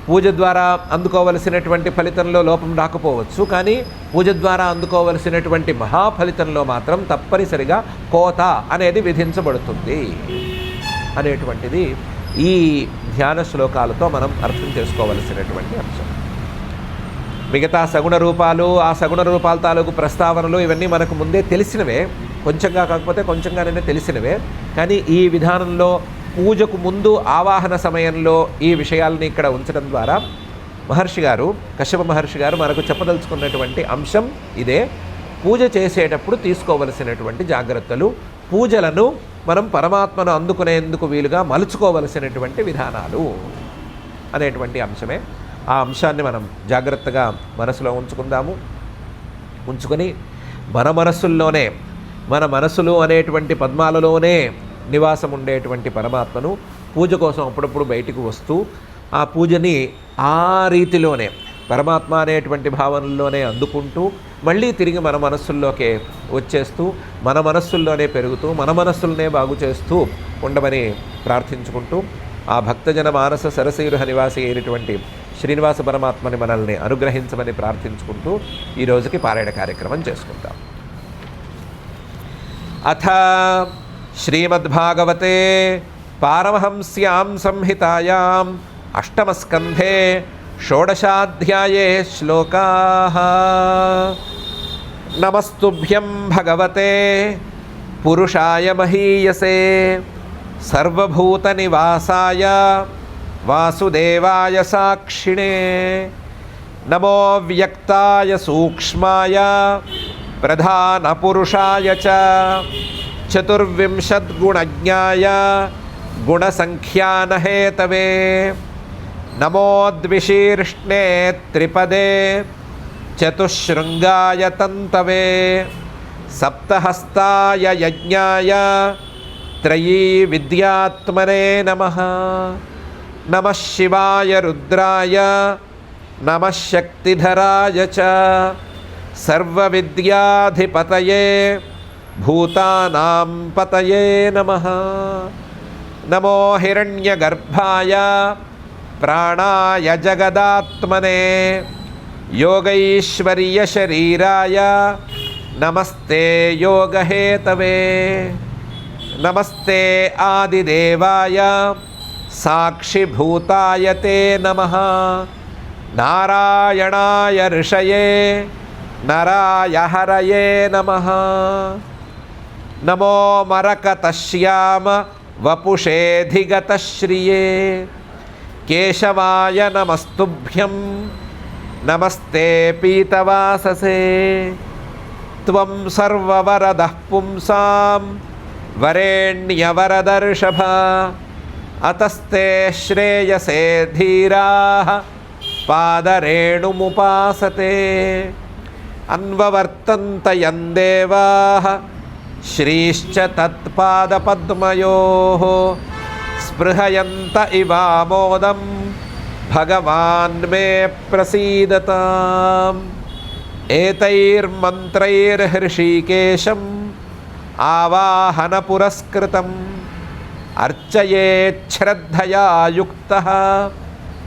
పూజ ద్వారా అందుకోవలసినటువంటి ఫలితంలో లోపం రాకపోవచ్చు, కానీ పూజ ద్వారా అందుకోవలసినటువంటి మహాఫలితంలో మాత్రం తప్పనిసరిగా కోత అనేది విధించబడుతుంది అనేటువంటిది ఈ ధ్యాన శ్లోకాలతో మనం అర్థం చేసుకోవలసినటువంటి అంశం. మిగతా సగుణ రూపాలు, ఆ సగుణ రూపాల తాలూకు ప్రస్తావనలు ఇవన్నీ మనకు ముందే తెలిసినవే, కొంచెంగా కాకపోతే కొంచెంగానే తెలిసినవే. కానీ ఈ విధానంలో పూజకు ముందు ఆవాహన సమయంలో ఈ విషయాలని ఇక్కడ ఉంచడం ద్వారా కశ్యప మహర్షి గారు మనకు చెప్పదలుచుకున్నటువంటి అంశం ఇదే. పూజ చేసేటప్పుడు తీసుకోవలసినటువంటి జాగ్రత్తలు, పూజలను మనం పరమాత్మను అందుకునేందుకు వీలుగా మలుచుకోవలసినటువంటి విధానాలు అనేటువంటి అంశమే. ఆ అంశాన్ని మనం జాగ్రత్తగా మనసులో ఉంచుకొని మన మనస్సుల్లోనే, మన మనసులు అనేటువంటి పద్మాలలోనే నివాసం ఉండేటువంటి పరమాత్మను పూజ కోసం అప్పుడప్పుడు బయటికి వస్తూ ఆ పూజని ఆ రీతిలోనే పరమాత్మ అనేటువంటి భావనలోనే అందుకుంటూ మళ్ళీ తిరిగి మన మనస్సుల్లోకే వచ్చేస్తూ మన మనస్సుల్లోనే పెరుగుతూ మన మనస్సులనే బాగు చేస్తూ ఉండమని ప్రార్థించుకుంటూ ఆ భక్తజన మానస సరసీరుహ నివాసి అయినటువంటి శ్రీనివాస పరమాత్మని మనల్ని అనుగ్రహించమని ప్రార్థించుకుంటూ ఈ రోజుకి పారాయణ కార్యక్రమం చేసుకుంటాం. అథ శ్రీమద్భాగవతే పారమహంస్యాం సంహితాయాం అష్టమస్కంధే షోడశాధ్యాయే శ్లోకాః. నమస్తుభ్యం భగవతే పురుషాయ మహీయసే సర్వభూతనివాసాయ వాసుదేవాయ సాక్షిణే నమో వ్యక్తాయ సూక్ష్మాయ ప్రధానపురుషాయ చ చతుర్వింశద్గుణజ్ఞాయ గుణసంఖ్యానహేతవే నమో ద్విశీర్ష్ణే త్రిపదే చతుశృంగాయ తంతవే సప్తహస్తాయ యజ్ఞాయ త్రయీ విద్యాత్మనే నమః. నమః శివాయ రుద్రాయ నమః శక్తిధరాయ చ సర్వవిద్యాధిపతయే భూతానాం పతయే నమః. నమో హిరణ్యగర్భాయ ప్రాణాయ జగదాత్మనే యోగైశ్వర్యశరీరాయ నమస్తే యోగహేతవే. నమస్తే ఆదిదేవాయ సాక్షిభూతాయ తే నమః. నారాయణాయ ఋషయే నరాయ హరయే నమః. నమో మరకతశ్యామ వపుషేధిగతశ్రియే కేశవాయ నమస్తుభ్యం నమస్తే పీతవాససే. త్వం సర్వవరదః పుంసాం వరేణ్యవరదర్షభ అతస్తే శ్రేయసే ధీరాః పాదరేణుముపాసతే. అన్వవర్తంత యందేవాః శ్రీశ్చ తత్పాదపద్మయోః స్పృహయంత ఇవామోదం భగవాన్ మే ప్రసీదతాం. ఏతైర్మంత్రైర్హృషీకేశం ఆవాహన పురస్కృతం అర్చయేచ్ఛ్రద్ధయా యుక్తః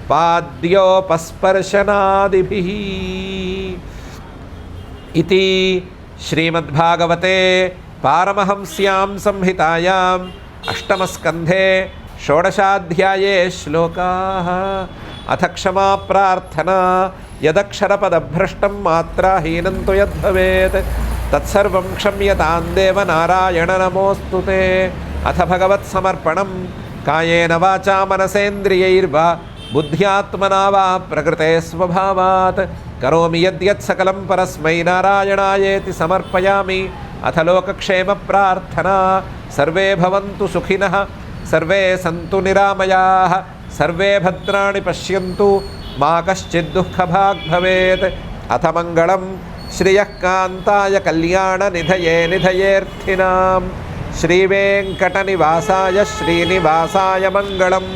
పాద్యోపస్పర్శనాదిభిః. ఇతి శ్రీమద్భాగవతే పారమహంస్యాం సంహితాయాం అష్టమస్కంధే షోడశాధ్యాయే శ్లోకాః. అథ క్షమా ప్రార్థనా యదక్షరపదభ్రష్టం మాత్రాహీనం తు యద్భవేత్ తత్సర్వం క్షమ్యతాం దేవ నారాయణ నమోऽస్తు తే. అథ భగవత్సమర్పణం కాయేన వాచా మనసేంద్రియైర్వా బుద్ధ్యాత్మనా వా ప్రకృతే స్వభావాత్ కరోమి యద్యత్ సకలం పరస్మై నారాయణాయేతి సమర్పయామి. అథ లోకక్షేమ ప్రార్థనా సర్వే భవంతు సుఖినః సర్వే సంతు నిరామయాః సర్వే భద్రాణి పశ్యంతు మా కశ్చిద్ దుఃఖభాగ్ భవేత్. అథ మంగళం శ్రియః కాంతాయ కళ్యాణ నిధయే నిధయేర్థినాం శ్రీవేంకటనివాసాయ శ్రీనివాసాయ మంగళం.